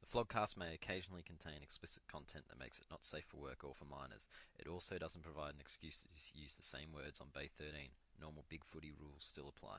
The Flogcast may occasionally contain explicit content that makes it not safe for work or for minors. It also doesn't provide an excuse to use the same words on Bay 13. Normal big footy rules still apply.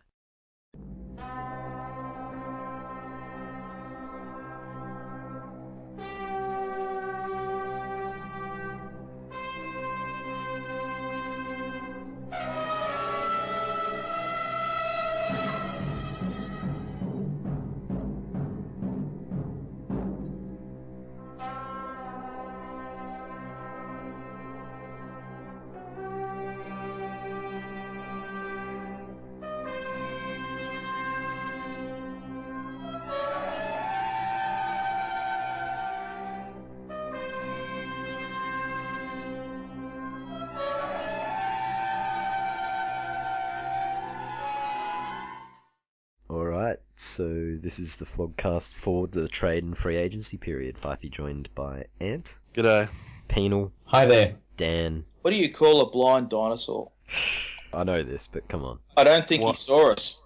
So this is the Flogcast for the trade and free agency period. Fyfie joined by Ant, G'day. Penal, Hi there. Dan. What do you call a blind dinosaur? I know this, but come on. I don't think What? he saw us.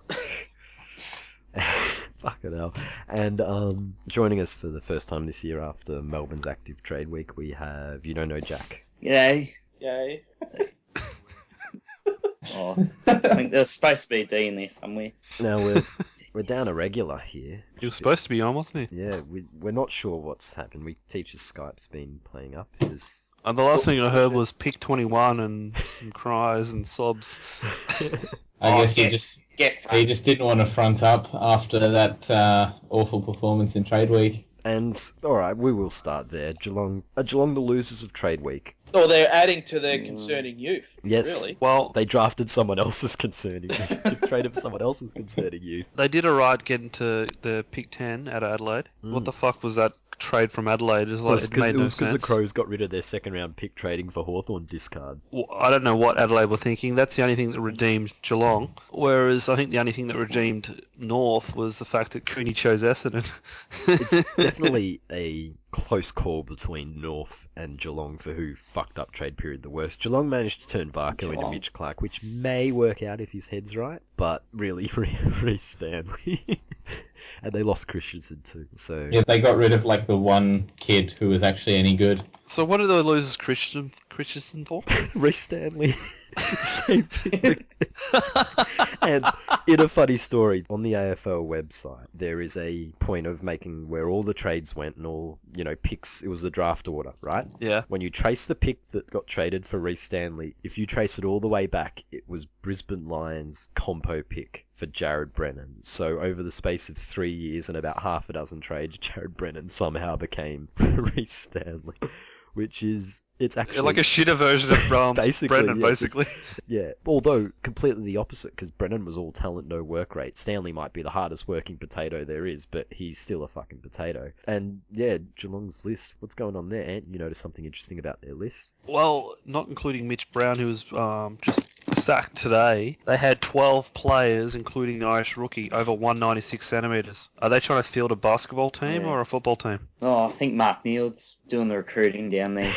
Fucking hell. And joining us for the first time this year after Melbourne's active trade week, we have Youdontknowjack. Yay. Yay. Oh, I think there's supposed to be a D in there somewhere. Now we're down a regular here. He was supposed to be on, wasn't he? Yeah, we're not sure what's happened. Teacher's Skype's been playing up. And the last thing I heard was pick 21 and some cries and sobs. I guess Get he just didn't want to front up after that awful performance in trade week. And alright, we will start there. Geelong the losers of trade week. Or they're adding to their concerning youth. Yes. Really? Well, They drafted someone else's concerning youth. Traded for someone else's concerning youth. they did alright getting to the pick 10 out of Adelaide. What the fuck was that trade from Adelaide? It Well, made it no was because the sense. Crows got rid of their second round pick trading for Hawthorn discards. Well, I don't know what Adelaide were thinking. That's the only thing that redeemed Geelong. Whereas I think the only thing that redeemed North was the fact that Cooney chose Essendon. It's definitely a close call between North and Geelong for who fucked up trade period the worst. Geelong managed to turn Varco into Geelong. Mitch Clark, which may work out if his head's right, but really, Reece Stanley. And they lost Christensen too, so... Yeah, they got rid of like the one kid who was actually any good. So what did they lose Christensen for? Reece Stanley. Same thing. And in a funny story, on the AFL website, there is a point of making where all the trades went and all, picks, it was the draft order, right? Yeah. When you trace the pick that got traded for Reece Stanley, if you trace it all the way back, it was Brisbane Lions compo pick for Jared Brennan. So over the space of 3 years and about half a dozen trades, Jared Brennan somehow became Reece Stanley. Which is, it's actually... Like a shitter version of Basically, Brendan, yes, basically. Yeah, although completely the opposite, because Brennan was all talent, no work rate. Stanley might be the hardest working potato there is, but he's still a fucking potato. And yeah, Geelong's list, what's going on there, Ant? You noticed something interesting about their list? Well, not including Mitch Brown, who was just sacked today. They had 12 players, including the Irish rookie, over 196 centimetres. Are they trying to field a basketball team Yeah. or a football team? Oh, I think Mark Neild's doing the recruiting down there.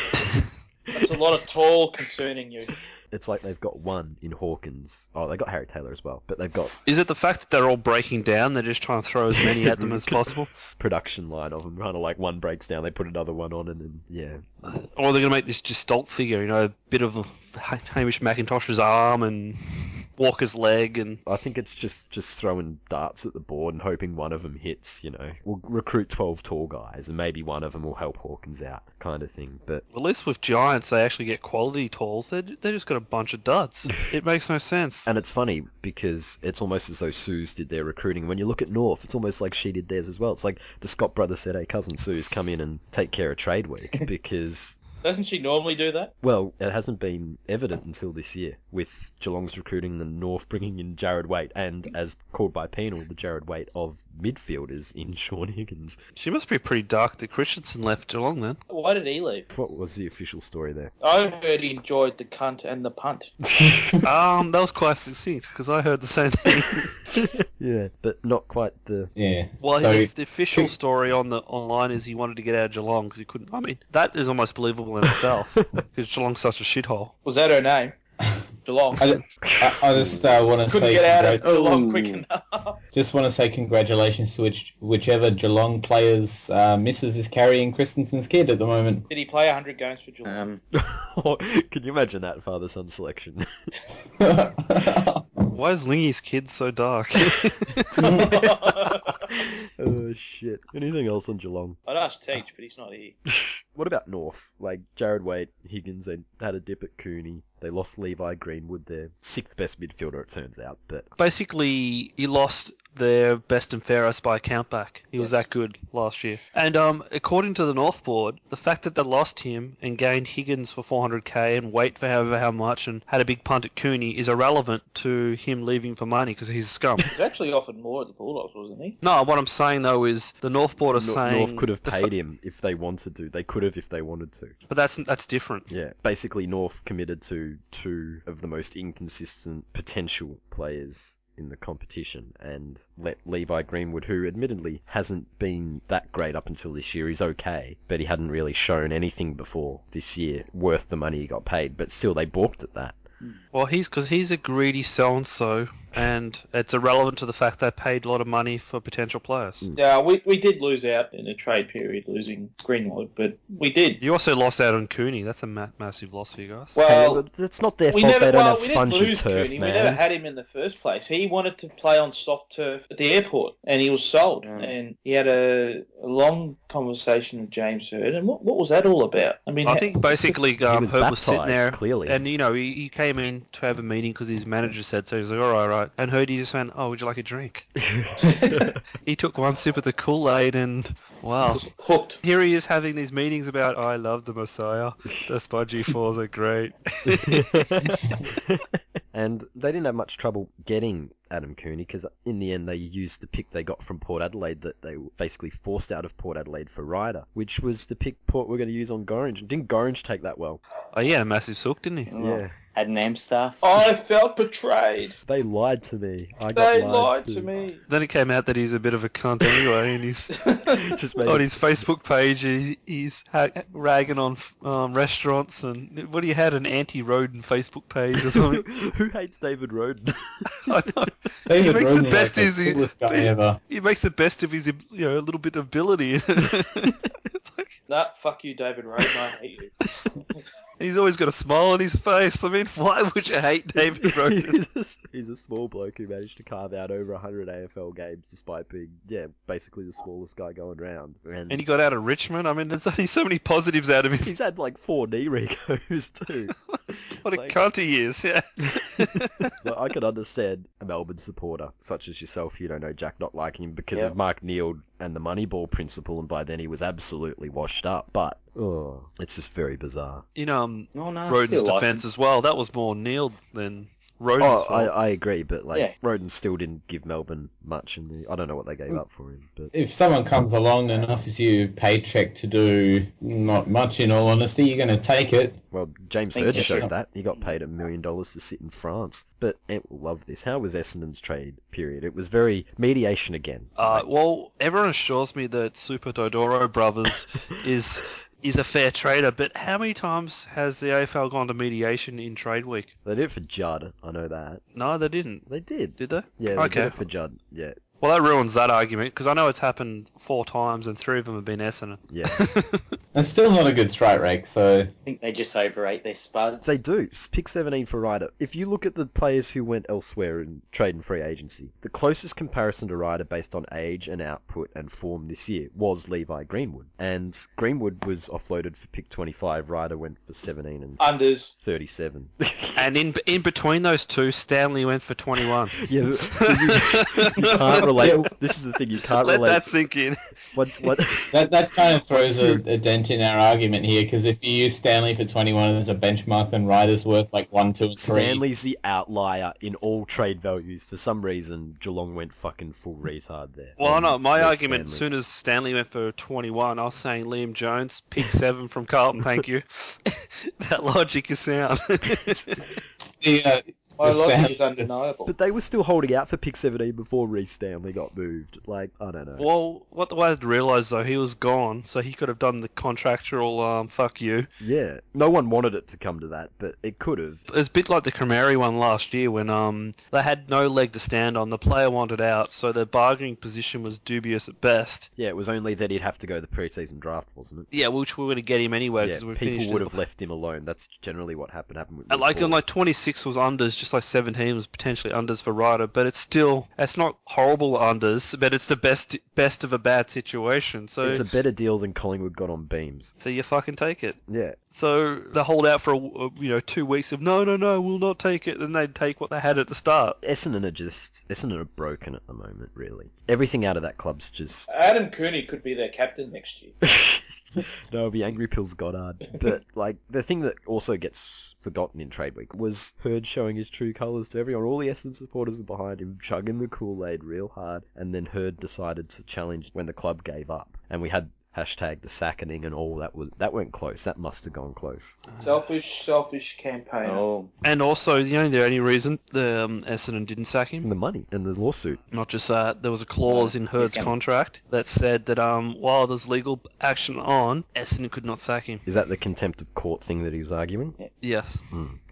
That's a lot of tall concerning youth. It's like they've got one in Hawkins. Oh, they got Harry Taylor as well, but they've got Is it the fact that they're all breaking down? They're just trying to throw as many at them as possible? production line of them, kind of like one breaks down, they put another one on, and then, yeah. Or they're going to make this gestalt figure, a bit of Hamish McIntosh's arm and Walker's leg and... I think it's just throwing darts at the board and hoping one of them hits, We'll recruit 12 tall guys and maybe one of them will help Hawkins out, kind of thing. But At least with Giants, they actually get quality talls. They just got a bunch of duds. It makes no sense. And it's funny because it's almost as though Sue's did their recruiting. When you look at North, it's almost like she did theirs as well. It's like the Scott brothers said, hey, cousin Sue's come in and take care of trade week because... Doesn't she normally do that? Well, it hasn't been evident until this year, with Geelong's recruiting the North bringing in Jared Waite, and as called by Penal, the Jared Waite of midfielders in Sean Higgins. She must be pretty dark that Christensen left Geelong then. Why did he leave? What was the official story there? I heard he enjoyed the cunt and the punt. That was quite succinct, because I heard the same thing. Yeah, but not quite the... Yeah. Well, So, the official story online is he wanted to get out of Geelong because he couldn't... I mean, that is almost believable in itself, because Geelong's such a shithole. Was that her name? Geelong. I just want to Couldn't say get out of Geelong quick enough. just want to say congratulations to whichever Geelong players missus is carrying Christensen's kid at the moment. Did he play 100 games for Geelong? Can you imagine that father-son selection? Why is Lingy's kid so dark? Oh shit. Anything else on Geelong? I'd ask Teach, but he's not here. What about North? Like Jared Waite, Higgins, they had a dip at Cooney. They lost Levi Greenwood, their sixth best midfielder, it turns out. But Basically, he lost their best and fairest by a countback. He was that good last year. And according to the North Board, the fact that they lost him and gained Higgins for 400k and Waite for however how much and had a big punt at Cooney is irrelevant to him leaving for money because he's a scum. He's actually offered more at the Bulldogs, wasn't he? No, what I'm saying though is the North Board are saying North could have paid him if they wanted to. They could have if they wanted to. but that's different. Yeah, basically North committed to two of the most inconsistent potential players in the competition and let Levi Greenwood, who admittedly hasn't been that great up until this year, he's okay, but he hadn't really shown anything before this year worth the money he got paid, but still they balked at that. Well, he's a greedy so-and-so, and it's irrelevant to the fact they paid a lot of money for potential players. Yeah, we did lose out in the trade period, losing Greenwood, but we did. You also lost out on Cooney. That's a massive loss for you guys. Well, But that's not their we fault never, they don't well, have we didn't spongy lose turf, Cooney. man. We never had him in the first place. He wanted to play on soft turf at the airport, and he was sold. And he had a long conversation with James Hird. And what was that all about? I mean, I think basically He was Herb was sitting baptised, there, clearly. and he came in to have a meeting because his manager said so. He was like, all right. And Herdy just went, oh, would you like a drink? He took one sip of the Kool-Aid and wow. hooked. Here he is having these meetings about, I love the Messiah. The Spudgy Fours are great. And they didn't have much trouble getting Adam Cooney because in the end they used the pick they got from Port Adelaide that they were basically forced out of Port Adelaide for Ryder, which was the pick Port were going to use on Gorringe. Didn't Gorringe take that well? Oh, he had a massive sook, didn't he? Yeah. Had name staff. I felt betrayed. They lied to me. I got They lied lied to me. Then it came out that he's a bit of a cunt anyway, and he's Just made on his Facebook page he's ragging on restaurants and what do you had an anti-Rodan Facebook page or something? Who hates David Rodan? I know. David makes the Rodan's best like is the he- coolest guy ever. He makes the best of his a little bit of ability. It's like, Nah, fuck you, David Rodan. I hate you. he's always got a smile on his face. I mean, why would you hate David Rodan? He's a small bloke who managed to carve out over 100 AFL games despite being, basically the smallest guy going round. And he got out of Richmond. I mean, there's only so many positives out of him. He's had like 4 knee recos too. What a like- cunt he is, yeah. Like, I could understand a Melbourne supporter, such as yourself, Jack, not liking him because Yeah. of Mark Neal and the Moneyball principle, and by then he was absolutely washed up. But, it's just very bizarre. In No, no, Rodan's still like defence him. as well, that was more Neil than Rodan's Oh, fault. I agree, but Yeah. Rodan still didn't give Melbourne much I don't know what they gave up for him, but If someone comes along and offers you a paycheck to do not much, in all honesty, you're going to take it. well, James Thank Hird you. showed that. He got paid $1 million to sit in France. But Ant will love this. How was Essendon's trade period? It was very mediation again. Well, everyone assures me that Super Dodoro Brothers is a fair trader, but how many times has the AFL gone to mediation in trade week? They did it for Judd, I know that. No, they didn't. They did. Did they? Yeah, they Okay. did it for Judd. Yeah. Well, that ruins that argument, because I know it's happened 4 times and 3 of them have been Essendon. Yeah. It's still not a good strike rate, so I think they just overrate their spuds. They do. Pick 17 for Ryder. If you look at the players who went elsewhere in trade and free agency, the closest comparison to Ryder based on age and output and form this year was Levi Greenwood. And Greenwood was offloaded for pick 25. Ryder went for 17 and Unders. 37. And in between those two, Stanley went for 21. Yeah, but you can't relate. This is the thing, you can't Let relate. that sink in. What? that kind of throws a dent in our argument here, because if you use Stanley for 21 as a benchmark, then Ryder's worth like 1, 2, and 3. Stanley's the outlier in all trade values. For some reason, Geelong went fucking full retard there. Well, no, my There's argument, as Stanley. soon as Stanley went for 21, I was saying Liam Jones, pick 7 from Carlton, thank you. That logic is sound. My The logic is Stanley- undeniable. But they were still holding out for pick 17 before Reece Stanley got moved. Like, I don't know. Well, what I had to realise though, he was gone, so he could have done the contractual fuck you. Yeah, no one wanted it to come to that, but it could have. It was a bit like the Cremeri one last year when they had no leg to stand on. The player wanted out, so their bargaining position was dubious at best. Yeah, it was only that he'd have to go the pre-season draft, wasn't it? Yeah, which we were going to get him anyway Yeah, because we people finished. would have left him alone. That's generally what happened with And like, Paul. and like 26 was unders, just like 17 was potentially unders for Ryder, but it's not horrible unders, but it's the best of a bad situation. So It's a better deal than Collingwood got on Beams. So you fucking take it. Yeah. So they hold out for 2 weeks of no, we'll not take it, then they'd take what they had at the start. Essendon are broken at the moment, really. Everything out of that club's just... Adam Cooney could be their captain next year. No, it'll be Angry Pills Goddard. But, like, the thing that also gets forgotten in Trade Week was Hurd showing his true colours to everyone. All the Essendon supporters were behind him, chugging the Kool-Aid real hard, and then Hurd decided to challenge when the club gave up. And we had hashtag the sackening and all that went close. That must have gone close. Selfish campaign. Oh, And also, the only reason the Essendon didn't sack him, And the money and the lawsuit. not just that, there was a clause in Hurd's contract that said that while there's legal action on, Essendon could not sack him. Is that the contempt of court thing that he was arguing? Yes.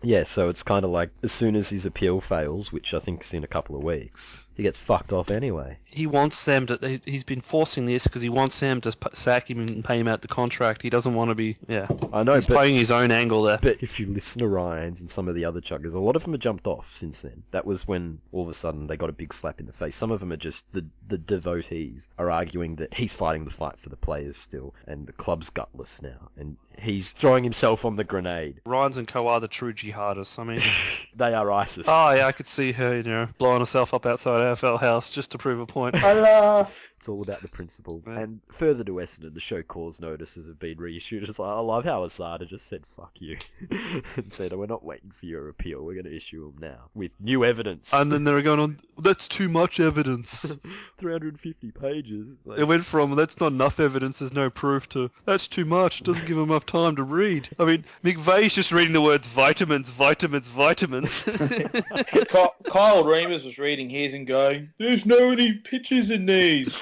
Yeah, so it's kind of like as soon as his appeal fails, which I think is in a couple of weeks, he gets fucked off anyway. He wants them to. He's been forcing this because he wants them to sack him and pay him out the contract. He doesn't want to be. Yeah. I know, He's playing his own angle there. But if you listen to Ryans and some of the other chuggers, a lot of them have jumped off since then. That was when all of a sudden they got a big slap in the face. Some of them are just the devotees are arguing that he's fighting the fight for the players still, and the club's gutless now, and he's throwing himself on the grenade. Ryans and Co are the true jihadists. I mean, They are ISIS. oh yeah, I could see her, blowing herself up outside AFL House just to prove a point. Allah. It's all about the principle. Yeah. And further to Essendon, the show cause notices have been reissued. It's like, I love how Asada just said, fuck you. And said, we're not waiting for your appeal, we're going to issue them now. With new evidence. And then they were going on, that's too much evidence. 350 pages. Like, It went from, that's not enough evidence, there's no proof, to, that's too much, it doesn't give them enough time to read. I mean, McVeigh's just reading the words vitamins. Kyle Remus was reading his and going, "There's no any pictures in these.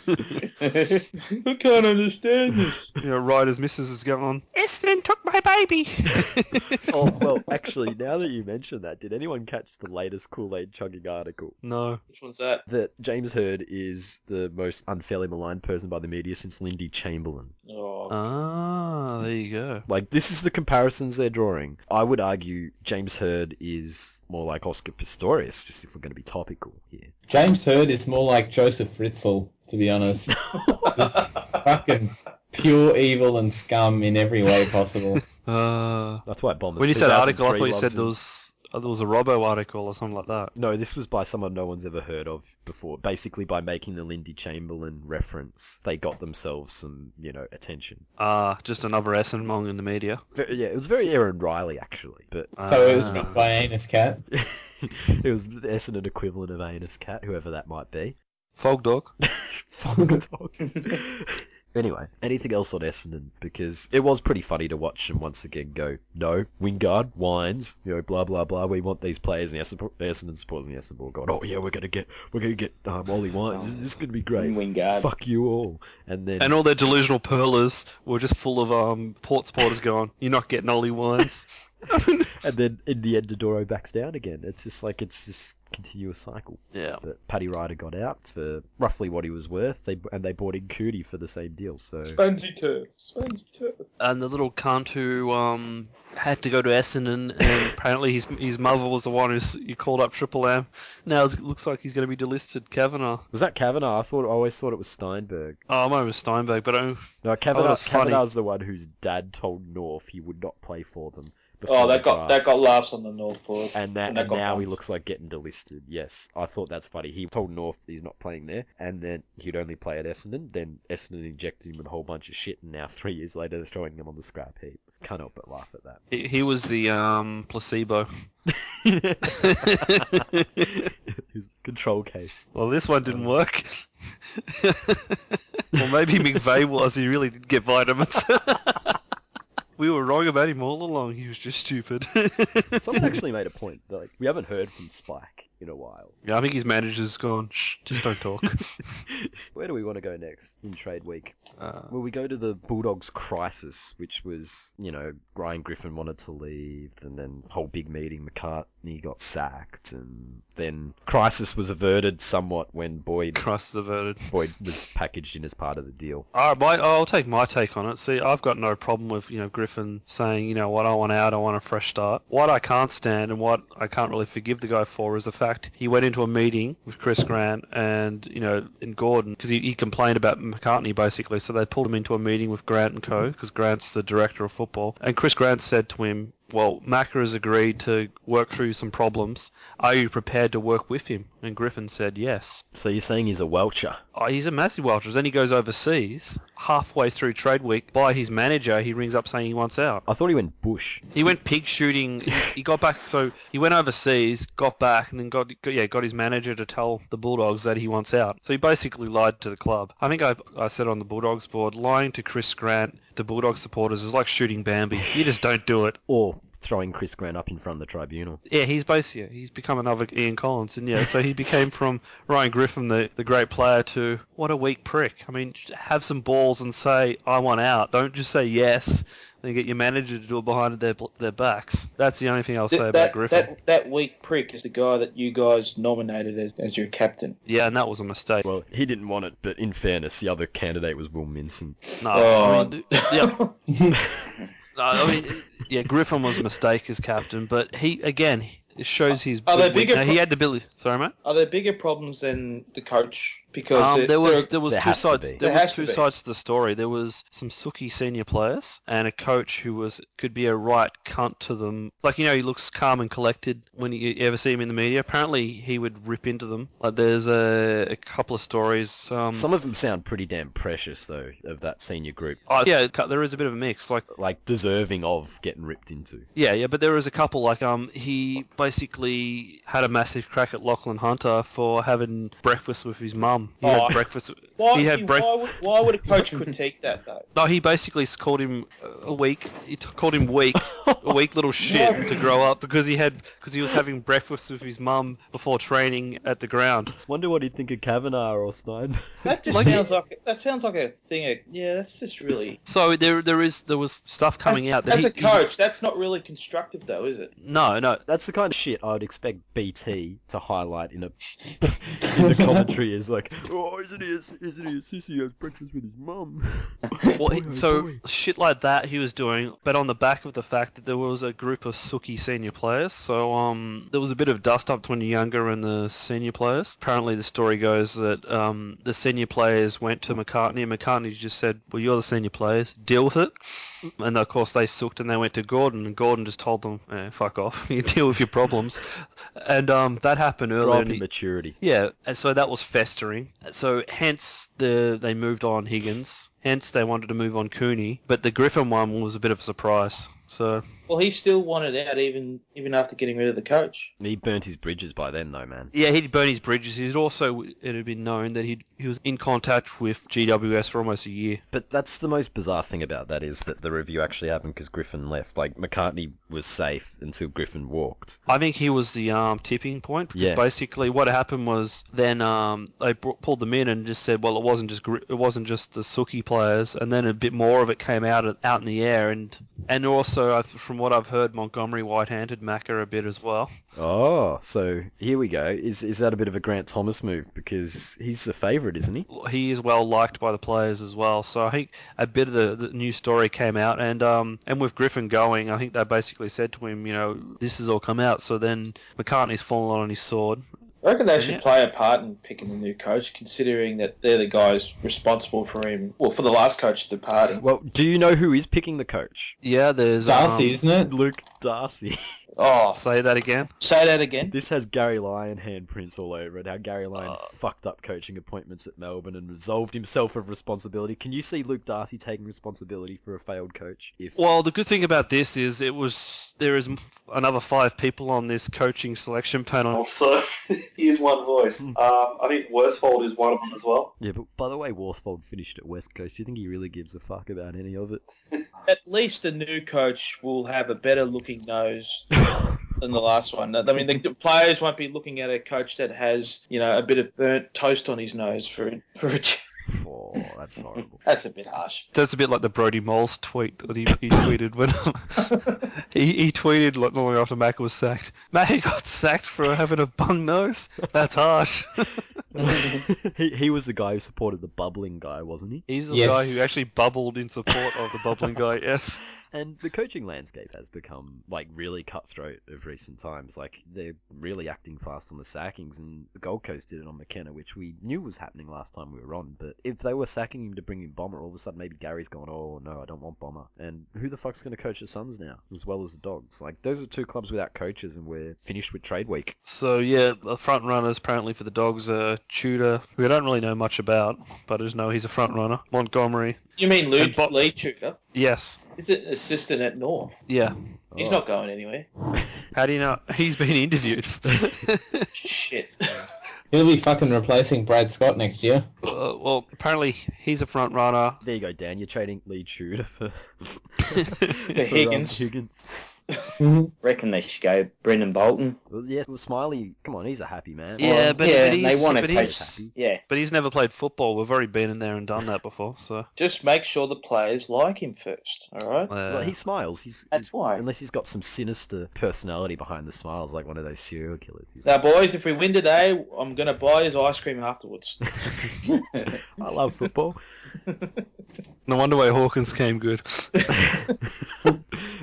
I can't understand this." Ryder's missus is going, Essendon took my baby. oh, well, actually, now that you mention that, did anyone catch the latest Kool-Aid chugging article? No. Which one's that? That James Hurd is the most unfairly maligned person by the media since Lindy Chamberlain. Oh, Ah, there you go. Like, this is the comparisons they're drawing. I would argue James Hurd is more like Oscar Pistorius, just if we're going to be topical here. James Hurd is more like Joseph Fritzl, to be honest. Just fucking pure evil and scum in every way possible. That's why Bombers. When you said article, I 2003 thought you said loves there was a Robbo article or something like that. No, this was by someone no one's ever heard of before. Basically, by making the Lindy Chamberlain reference, they got themselves some, attention. Just another Essendon mong in the media. Yeah, it was very Aaron Riley, actually, but So it was written by Anus Cat. it was the Essendon equivalent of Anus Cat, whoever that might be. Fog dog. Fog dog. Anyway, anything else on Essendon? Because it was pretty funny to watch them once again go, no, Wingard, Wines, blah blah blah. We want these players. And the Essendon supporters and the Essendon board going, oh yeah, we're gonna get Ollie Wines. This is gonna be great. Wingard. Fuck you all. And then And all their delusional pearlers were just full of Port supporters going, you're not getting Ollie Wines. and then in the end, Dodoro backs down again. It's just like it's this continuous cycle. Yeah. But Paddy Ryder got out for roughly what he was worth. They bought in Cootie for the same deal. So Spongy turf. And the little cunt who had to go to Essendon, and apparently his mother was the one who called up Triple M. Now it looks like he's going to be delisted. Kavanagh. was that Kavanagh? I always thought it was Steinberg. Oh, mine was Steinberg, but No, that's funny. Kavanagh's the one whose dad told North he would not play for them. Oh, that got laughs on the North board. And that got now he bumped. looks like getting delisted. Yes, I thought that's funny. He told North he's not playing there, and then he'd only play at Essendon. Then Essendon injected him with a whole bunch of shit, and now 3 years later they're throwing him on the scrap heap. Can't help but laugh at that. he was the placebo. His control case. Well, this one didn't work. Or maybe McVeigh was. He really did get vitamins. We were wrong about him all along. He was just stupid. Someone actually made a point. Like, we haven't heard from Spike in a while. Yeah, I think his manager's gone, shh, just don't talk. Where do we want to go next in trade week? Well, we go to the Bulldogs crisis, which was, Ryan Griffin wanted to leave, and then whole big meeting, McCartney got sacked, and then crisis was averted somewhat when Boyd was packaged in as part of the deal. I'll take my take on it. See, I've got no problem with, Griffin saying, what, I want out, I want a fresh start. What I can't stand and what I can't really forgive the guy for is the fact he went into a meeting with Chris Grant and, and Gordon, because he complained about McCartney, basically, so they pulled him into a meeting with Grant and co, because Grant's the director of football, and Chris Grant said to him, well, Macca has agreed to work through some problems. Are you prepared to work with him? And Griffin said yes. So you're saying he's a Welcher? Oh, he's a massive Welcher. Then he goes overseas. Halfway through trade week, by his manager, he rings up saying he wants out. I thought he went bush. He went pig shooting. He got back. So he went overseas, got back, and then got his manager to tell the Bulldogs that he wants out. So he basically lied to the club. I think I said on the Bulldogs board, lying to Chris Grant to Bulldog supporters is like shooting Bambi. You just don't do it. Or throwing Chris Grant up in front of the tribunal. Yeah, he's become another Ian Collins, and so he became from Ryan Griffin, the great player, to what a weak prick. I mean, have some balls and say, I want out. Don't just say yes, then get your manager to do it behind their backs. That's the only thing I'll say about Griffin. That weak prick is the guy that you guys nominated as your captain. Yeah, and that was a mistake. Well, he didn't want it, but in fairness, the other candidate was Will Minson. Griffin was a mistake as captain, but it shows his. He had the ability. Sorry, mate. Are there bigger problems than the coach? Because there was two sides. There was two sides to the story. There was some sooky senior players and a coach who could be a right cunt to them. Like he looks calm and collected when you ever see him in the media. Apparently, he would rip into them. Like there's a couple of stories. Some of them sound pretty damn precious though, of that senior group. Oh yeah, there is a bit of a mix. Like deserving of getting ripped into. Yeah, but there was a couple. Like he basically had a massive crack at Lachlan Hunter for having breakfast with his mum. He had breakfast. Why would a coach critique that though? No, he basically called him weak. He called him weak, a weak little shit to grow up because he was having breakfast with his mum before training at the ground. Wonder what he'd think of Kavanagh or Stein. That just sounds like a thing. That's just really. So there was stuff coming out. As a coach, that's not really constructive though, is it? No. That's the kind of shit I would expect BT to highlight in the commentary is like, oh, isn't he a sissy who has breakfast with his mum? Shit like that he was doing, but on the back of the fact that there was a group of sooky senior players. So there was a bit of dust up between the younger and the senior players. Apparently the story goes that the senior players went to McCartney and McCartney just said, well, you're the senior players, deal with it. And of course they sucked and they went to Gordon and Gordon just told them, fuck off, you deal with your problems. And that happened earlier. In maturity. Yeah, and so that was festering. So hence they moved on Higgins. Hence they wanted to move on Cooney. But the Griffin one was a bit of a surprise. So. Well, he still wanted out even after getting rid of the coach. He burnt his bridges by then, though, man. Yeah, he'd burned his bridges. It had been known that he was in contact with GWS for almost a year. But that's the most bizarre thing about that is that the review actually happened because Griffin left. Like, McCartney was safe until Griffin walked. I think he was the tipping point. Because basically what happened was then they pulled them in and just said, well, it wasn't just the Sookie players, and then a bit more of it came out in the air, and also from what I've heard, Montgomery white-handed Macca a bit as well. Oh, so here we go. Is that a bit of a Grant Thomas move? Because he's the favourite, isn't he? He is well liked by the players as well. So I think a bit of the news story came out, and with Griffin going, I think they basically said to him, this has all come out. So then McCartney's fallen on his sword. I reckon they should play a part in picking the new coach, considering that they're the guys responsible for him. Well, for the last coach departing. Well, do you know who is picking the coach? Yeah, there's Darcy, isn't it? Luke Darcy. Oh, say that again. Say that again. This has Gary Lyon handprints all over it. How Gary Lyon fucked up coaching appointments at Melbourne and absolved himself of responsibility. Can you see Luke Darcy taking responsibility for a failed coach? Well, the good thing about this is there is another 5 people on this coaching selection panel. So here's one voice. I think Worsfold is one of them as well. Yeah, but by the way, Worsfold finished at West Coast. Do you think he really gives a fuck about any of it? at least the new coach will have a better looking nose than the last one. I mean, the players won't be looking at a coach that has, a bit of burnt toast on his nose for a Oh, that's horrible. That's a bit harsh. That's a bit like the Brodie Moles tweet that he tweeted when he tweeted not long after Macca was sacked. Macca got sacked for having a bung nose? That's harsh. He was the guy who supported the bubbling guy, wasn't he? He's the Yes. guy who actually bubbled in support of the bubbling guy, yes. And the coaching landscape has become, really cutthroat of recent times. They're really acting fast on the sackings, and the Gold Coast did it on McKenna, which we knew was happening last time we were on. But if they were sacking him to bring in Bomber, all of a sudden maybe Gary's going, oh, no, I don't want Bomber. And who the fuck's going to coach the Suns now, as well as the Dogs? Those are two clubs without coaches, and we're finished with trade week. So, yeah, the front runners apparently for the Dogs are Tudor, who I don't really know much about, but I just know he's a front runner. Montgomery. You mean Lee Tudor? Yes. Is it assistant at North? Yeah. He's not going anywhere. How do you know? He's been interviewed. Shit. He'll be fucking replacing Brad Scott next year. Well, apparently he's a front runner. There you go, Dan. You're trading Lee Tudor for Higgins. Reckon they should go Brendan Bolton. Well, yeah, Smiley, come on, he's a happy man. Yeah, but yeah, he's, they want to but coach. he's, Yeah, but he's never played football. We've already been in there and done that before, so. Just make sure the players like him first, all right? Well, he smiles. that's why. Unless he's got some sinister personality behind the smiles, like one of those serial killers. Now, boys, if we win today, I'm going to buy his ice cream afterwards. I love football. No wonder why Hawkins came good.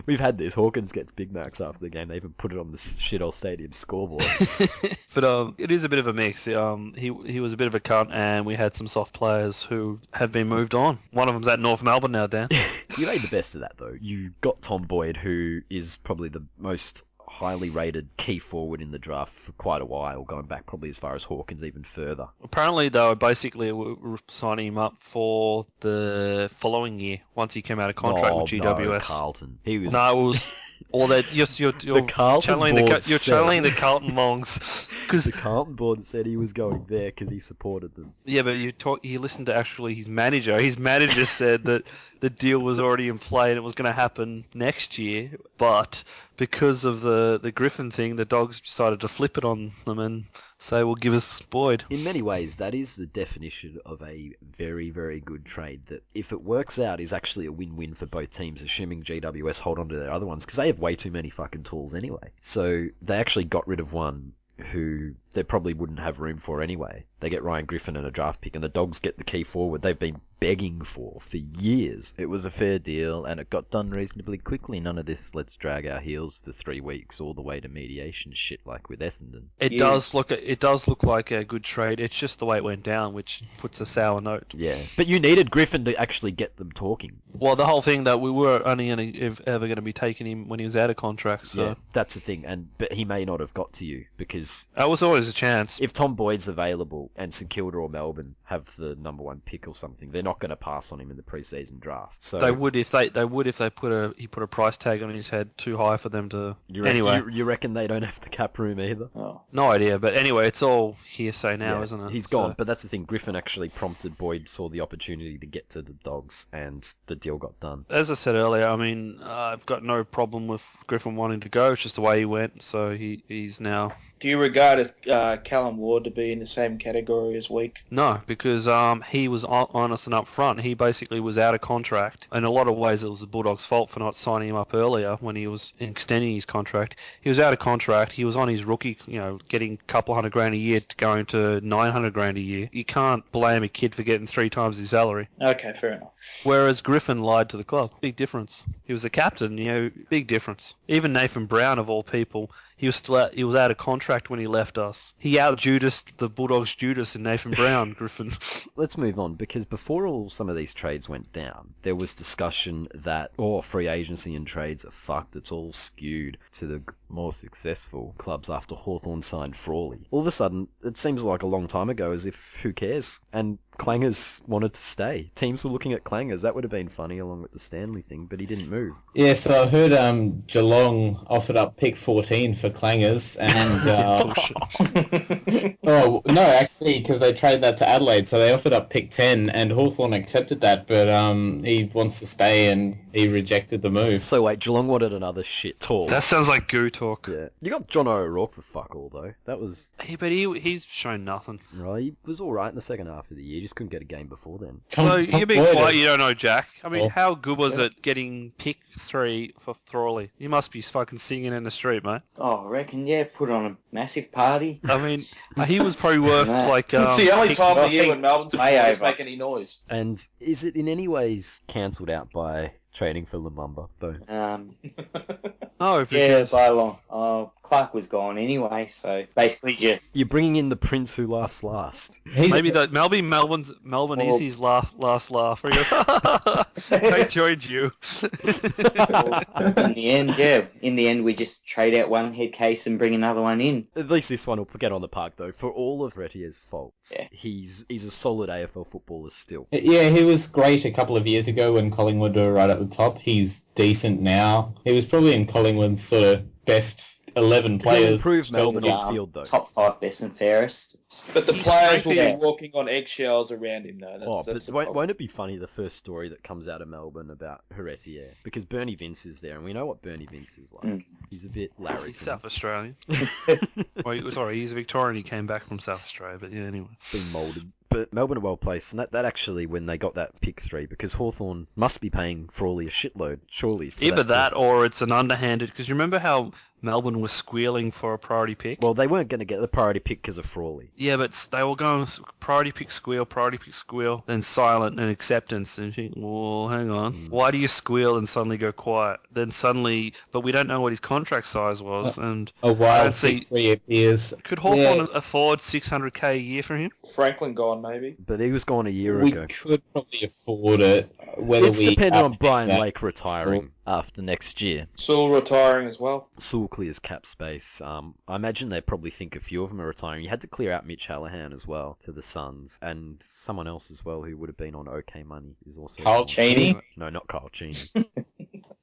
We've had this. Hawkins gets Big Macs after the game. They even put it on the shithole stadium scoreboard. But it is a bit of a mix. He was a bit of a cunt, and we had some soft players who have been moved on. One of them's at North Melbourne now, Dan. You made the best of that, though. You got Tom Boyd, who is probably the most highly rated key forward in the draft for quite a while, going back probably as far as Hawkins, even further. Apparently, though, basically we're signing him up for the following year once he came out of contract with GWS. No, Carlton. He was. No, it was all that. You're The Carlton channeling board you're said- channeling the Carlton Mongs. The Carlton board said he was going there because he supported them. Yeah, but you listened to actually his manager. His manager said that the deal was already in play and it was going to happen next year, but because of the Griffin thing, the Dogs decided to flip it on them and say, well, give us Boyd. In many ways, that is the definition of a very, very good trade that, if it works out, is actually a win-win for both teams, assuming GWS hold on to their other ones, because they have way too many fucking tools anyway. So they actually got rid of one who they probably wouldn't have room for anyway. They get Ryan Griffin and a draft pick, and the Dogs get the key forward they've been begging for years. It was a fair deal, and it got done reasonably quickly. None of this let's drag our heels for 3 weeks all the way to mediation shit like with Essendon. It does look like a good trade. It's just the way it went down, which puts a sour note. Yeah, but you needed Griffin to actually get them talking. Well, the whole thing that we were only ever going to be taking him when he was out of contract, so Yeah, that's the thing, but he may not have got to you, because that was always a chance. if Tom Boyd's available and St Kilda or Melbourne have the number one pick or something, they're not going to pass on him in the preseason draft. So They would if they put a price tag on his head too high for them to. you reckon they don't have the cap room either? Oh. No idea, but anyway, it's all hearsay now, isn't it? He's gone, but that's the thing. Griffin actually prompted Boyd, saw the opportunity to get to the Dogs, and the deal got done. As I said earlier, I mean, I've got no problem with Griffin wanting to go. It's just the way he went, so he's now. Do you regard Callum Ward to be in the same category as weak? No, because he was honest and upfront. He basically was out of contract. In a lot of ways, it was the Bulldogs' fault for not signing him up earlier when he was extending his contract. He was out of contract. He was on his rookie, getting a couple $100,000 a year to going to $900,000 a year. You can't blame a kid for getting 3 times his salary. Okay, fair enough. Whereas Griffin lied to the club. Big difference. He was a captain, big difference. Even Nathan Brown, of all people, he was out of contract when he left us. He out-Judas the Bulldogs Judas in Nathan Brown, Griffin. Let's move on, because before some of these trades went down, there was discussion that, free agency and trades are fucked. It's all skewed to the more successful clubs after Hawthorn signed Frawley. All of a sudden, it seems like a long time ago, as if who cares? And Clangers wanted to stay. Teams were looking at Clangers. That would have been funny along with the Stanley thing, but he didn't move. Yeah, so I heard Geelong offered up pick 14 for Clangers, and oh no, actually, because they traded that to Adelaide, so they offered up pick 10, and Hawthorn accepted that, but he wants to stay, and he rejected the move. So wait, Geelong wanted another shit tall. That sounds like goo talk. Yeah, you got John O'Rourke for fuck all though. That was But he's shown nothing. right. He was all right in the second half of the year. Just couldn't get a game before then. So you're being Boyd quiet. is- You don't know Jack. I mean, Oh. how good was it getting pick 3 for Frawley? You must be fucking singing in the street, mate. Oh, I reckon, yeah, put on a massive party. I mean, he was probably worth Nah. like. It's the only pick- time of I the year think when Melbourne's way supporters over. make any noise. And is it in any ways cancelled out by trading for Lumumba though? No, Yeah, because by long. Clark was gone anyway, so basically just... You're bringing in the prince who laughs last. maybe Melbourne is his last laugh. He goes, I joined you. in the end, yeah. In the end, we just trade out one head case and bring another one in. At least this one will get on the park though. For all of Retier's faults, Yeah. he's a solid AFL footballer still. Yeah, he was great a couple of years ago when Collingwood were right at the top. He's decent now. He was probably in Collingwood's sort of best 11 He'll players. improve Still Melbourne the- midfield though. Top 5 best and fairest. But the He's players will be frankly- walking on eggshells around him, though. Oh, That's but won't it be funny the first story that comes out of Melbourne about Heretier? Because Bernie Vince is there, and we know what Bernie Vince is like. Mm. He's a bit larrikin. He's South Australian. Sorry, he's a Victorian. He came back from South Australia, but yeah, anyway. Been moulded. But Melbourne are well placed, and that actually, when they got that pick 3, because Hawthorn must be paying Frawley a shitload, surely. For Either that pick. or it's an underhanded, because you remember how Melbourne was squealing for a priority pick? Well, they weren't going to get the priority pick because of Frawley. Yeah, but they were going priority pick squeal, then silent and acceptance. And you think, well, hang on. Why do you squeal and suddenly go quiet? Then suddenly, but we don't know what his contract size was. And A I wild don't see- pick 3 appears. could Hawthorn afford $600K a year for him? Franklin gone, maybe. But he was gone a year We ago. could probably afford it. Whether It's we dependent on Brian that- Lake retiring after next year. Sewell retiring as well. Sewell clears cap space. I imagine they probably think a few of them are retiring. You had to clear out Mitch Hallahan as well to the Suns, and someone else as well who would have been on OK money is also Carl gone. Cheney? No, not Carl Cheney.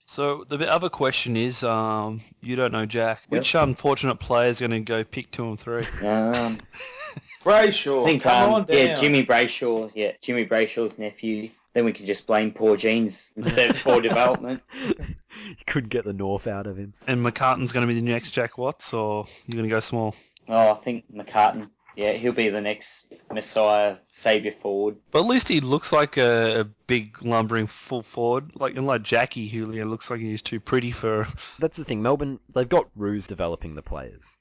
So the other question is, you don't know Jack. Which unfortunate player is going to go pick 2 and 3? Brayshaw, I think, come on down. yeah, Jimmy Brayshaw's nephew. Then we can just blame poor Jeans instead of poor development. You couldn't get the North out of him. And McCartan's going to be the next Jack Watts, or you're going to go small? Oh, I think McCartan. Yeah, he'll be the next Messiah, saviour forward. But at least he looks like a big lumbering full forward, like Jackie, who looks like he's too pretty for. That's the thing. Melbourne, they've got Roos developing the players,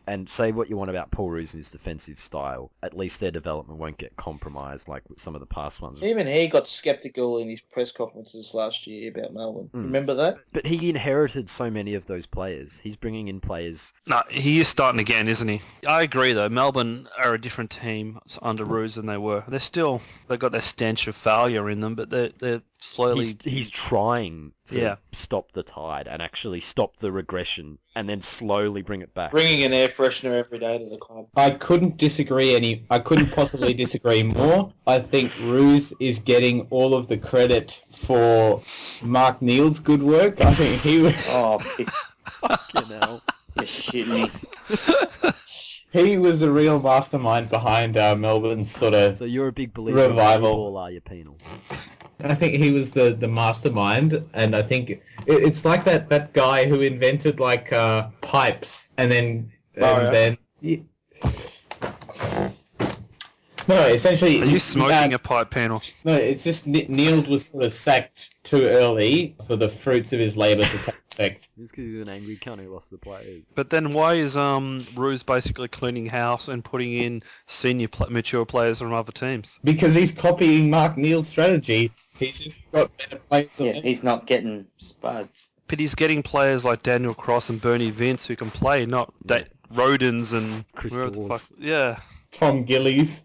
and say what you want about Paul Roos and his defensive style. At least their development won't get compromised like with some of the past ones. Even he got sceptical in his press conferences last year about Melbourne. Remember that? But he inherited so many of those players. He's bringing in players. No, he is starting again, isn't he? I agree though. Melbourne are a different team under Roos than they were. They've got their stench of failure in them, but they're slowly. He's trying to Yeah. stop the tide and actually stop the regression and then slowly bring it back. Bringing an air freshener every day to the club. I couldn't possibly disagree more. I think Ruse is getting all of the credit for Mark Neal's good work. I think he was, Oh, Fucking hell. you're shitting me. he was a real mastermind behind Melbourne's sort of... So you're a big believer Revival. in Moneyball, are you, Penal? I think he was the mastermind, and I think it's like that guy who invented like pipes, and then no, essentially. Are you smoking a pipe panel? No, it's just Neil was sort of sacked too early for the fruits of his labour to take effect. Just because he's an angry cunt who lost the players. But then why is Roos basically cleaning house and putting in mature players from other teams? Because he's copying Mark Neal's strategy. He's just got better players than Yeah, him. he's not getting spuds. But he's getting players like Daniel Cross and Bernie Vince who can play, not Rodans and Chris whoever the Dawes. fuck. Yeah. Tom Gillies.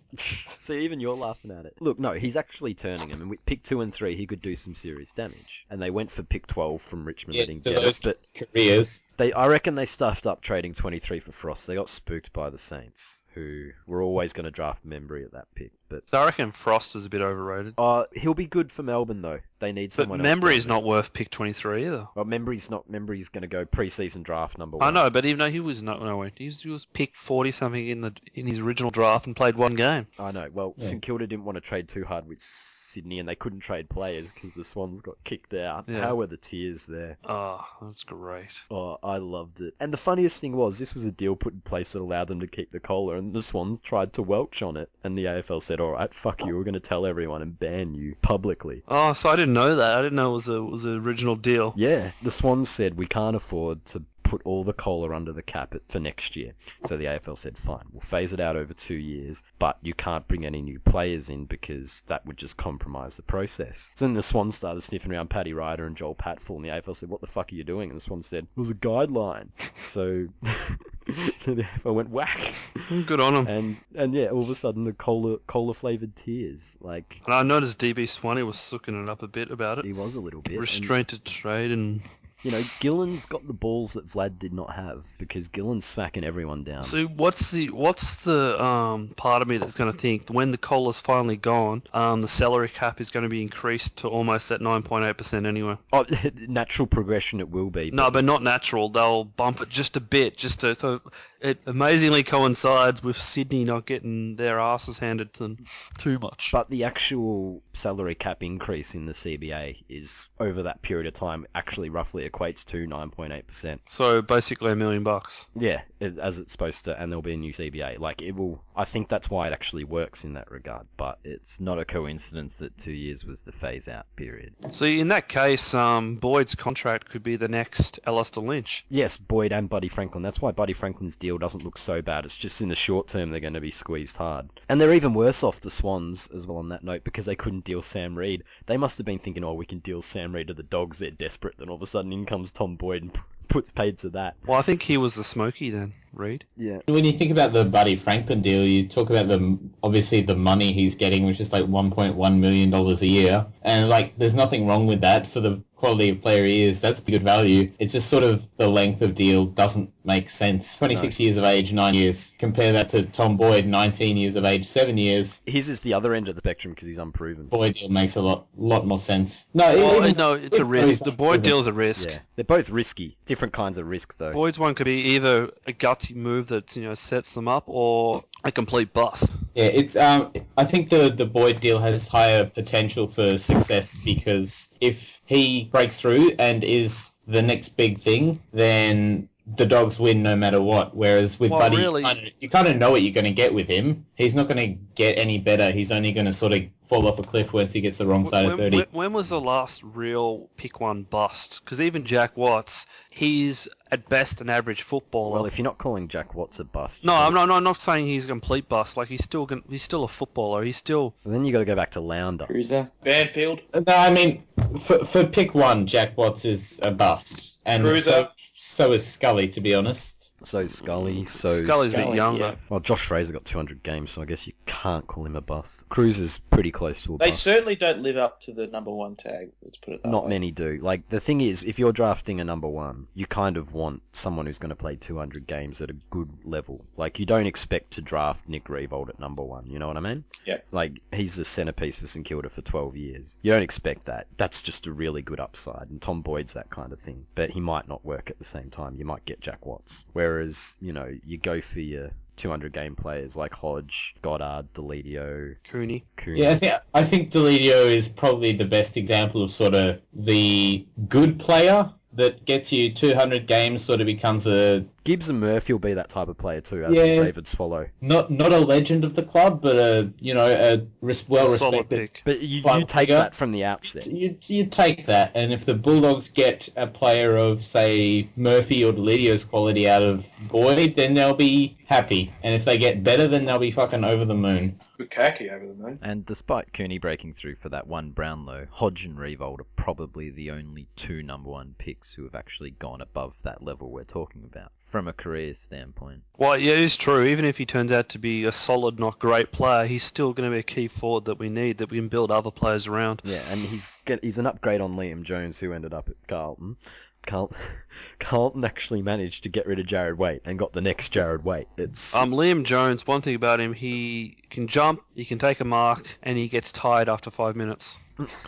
See, even you're laughing at it. Look, no, he's actually turning him, and with pick 2 and 3, he could do some serious damage. And they went for pick 12 from Richmond. Yeah, They didn't for get those it, but careers. I reckon they stuffed up trading 23 for Frost. They got spooked by the Saints, who were always going to draft Membry at that pick. But So I reckon Frost is a bit overrated. he'll be good for Melbourne though. They need But someone else. Membry's down not worth pick 23 either. there. Well, Membry's going to go pre-season draft number 1. I know, but even though he was he was picked 40 something in his original draft and played one game. I know. Well, Yeah. St Kilda didn't want to trade too hard with Sydney, and they couldn't trade players because the Swans got kicked out. Yeah. How were the tears there? Oh, that's great. Oh, I loved it. And the funniest thing was, this was a deal put in place that allowed them to keep the collar, and the Swans tried to Welch on it, and the AFL said, "All right, fuck you. We're going to tell everyone and ban you publicly." Oh, so I didn't know that. I didn't know it was an original deal. Yeah, the Swans said we can't afford to put all the collar under the cap for next year. So the AFL said, fine, we'll phase it out over 2 years, but you can't bring any new players in because that would just compromise the process. So then the Swans started sniffing around Paddy Ryder and Joel Patfull, and the AFL said, what the fuck are you doing? And the Swans said, it was a guideline. So, so the AFL went whack. Good on him. And yeah, all of a sudden the cola flavoured tears. Like, And I noticed DB Swanee was sucking it up a bit about it. he was a little bit. Restraint to trade and... You know, Gillen's got the balls that Vlad did not have because Gillen's smacking everyone down. So what's the part of me that's going to think when the collar's finally gone, the salary cap is going to be increased to almost at 9.8% anyway? Oh, natural progression it will be. No, but not natural. They'll bump it just a bit, so it amazingly coincides with Sydney not getting their asses handed to them too much. But the actual salary cap increase in the CBA is over that period of time actually roughly equates to 9.8%. So basically $1 million. Yeah, as it's supposed to, and there'll be a new CBA. Like it will. I think that's why it actually works in that regard. But It's not a coincidence that 2 years was the phase-out period. So in that case, Boyd's contract could be the next Alistair Lynch. yes, Boyd and Buddy Franklin. That's why Buddy Franklin's deal doesn't look so bad. It's just in the short term they're going to be squeezed hard. And they're even worse off, the Swans, as well on that note, because they couldn't deal Sam Reid. They must have been thinking, oh, we can deal Sam Reid to the Dogs. They're desperate. Then all of a sudden in comes Tom Boyd and puts paid to that. Well, I think he was the smoky then, Reid. Yeah. When you think about the Buddy Franklin deal, you talk about obviously the money he's getting, which is like $1.1 million a year. And like, there's nothing wrong with that for the quality of player he is. That's good value. It's just sort of the length of deal doesn't make sense. 26 years of age, 9 years. Compare that to Tom Boyd, 19 years of age, 7 years. His is the other end of the spectrum because he's unproven. Boyd deal makes a lot more sense. No, No, it's a risk. The Boyd deal's a risk. Yeah, they're both risky. Different kinds of risk, though. Boyd's one could be either a gutsy move that sets them up, or a complete bust. Yeah, it's. I think the Boyd deal has higher potential for success because if he breaks through and is the next big thing, then the Dogs win no matter what. Whereas with Well, Buddy, really- you kind of know what you're going to get with him. He's not going to get any better. He's only going to sort of fall off a cliff once he gets the wrong side of 30. When was the last real pick one bust? Because even Jack Watts, he's at best an average footballer. Well, if you're not calling Jack Watts a bust... No, I'm not saying he's a complete bust. Like he's still a footballer. He's still... Then you got to go back to Lounder. Cruiser. Banfield. No, I mean, for pick one, Jack Watts is a bust. And Cruiser. so is Scully, to be honest. So Scully, so... Scully's a bit Scully, younger. yeah. Well, Josh Fraser got 200 games, so I guess you can't call him a bust. Cruz is pretty close to a They bust. certainly don't live up to the number one tag. Let's put it that Not way. many do. Like, the thing is, if you're drafting a number one, you kind of want someone who's going to play 200 games at a good level. Like, you don't expect to draft Nick Revold at number one, you know what I mean? Yeah. Like, he's the centerpiece for St Kilda for 12 years. You don't expect that. That's just a really good upside, and Tom Boyd's that kind of thing. But he might not work at the same time. You might get Jack Watts. Whereas, you know, you go for your 200 game players like Hodge, Goddard, Deledio, Cooney. Cooney. Yeah, I think Deledio is probably the best example of sort of the good player that gets you 200 games, sort of becomes a Gibbs and Murphy will be that type of player too, as Yeah. David Swallow. not a legend of the club, but a well Solid respected. pick. But you Fine take figure. that from the outset. You take that, and if the Bulldogs get a player of, say, Murphy or Delidio's quality out of Boyd, then they'll be happy. And if they get better, then they'll be fucking over the moon. Bukaki over the moon. And despite Cooney breaking through for that one Brownlow, Hodge and Revold are probably the only two number one picks who have actually gone above that level we're talking about. from a career standpoint. Well, yeah, it is true. Even if he turns out to be a solid, not great player, he's still going to be a key forward that we need, that we can build other players around. Yeah, and he's an upgrade on Liam Jones, who ended up at Carlton. Carlton actually managed to get rid of Jared Waite and got the next Jared Waite. It's Liam Jones, one thing about him, he can jump, he can take a mark, and he gets tired after 5 minutes.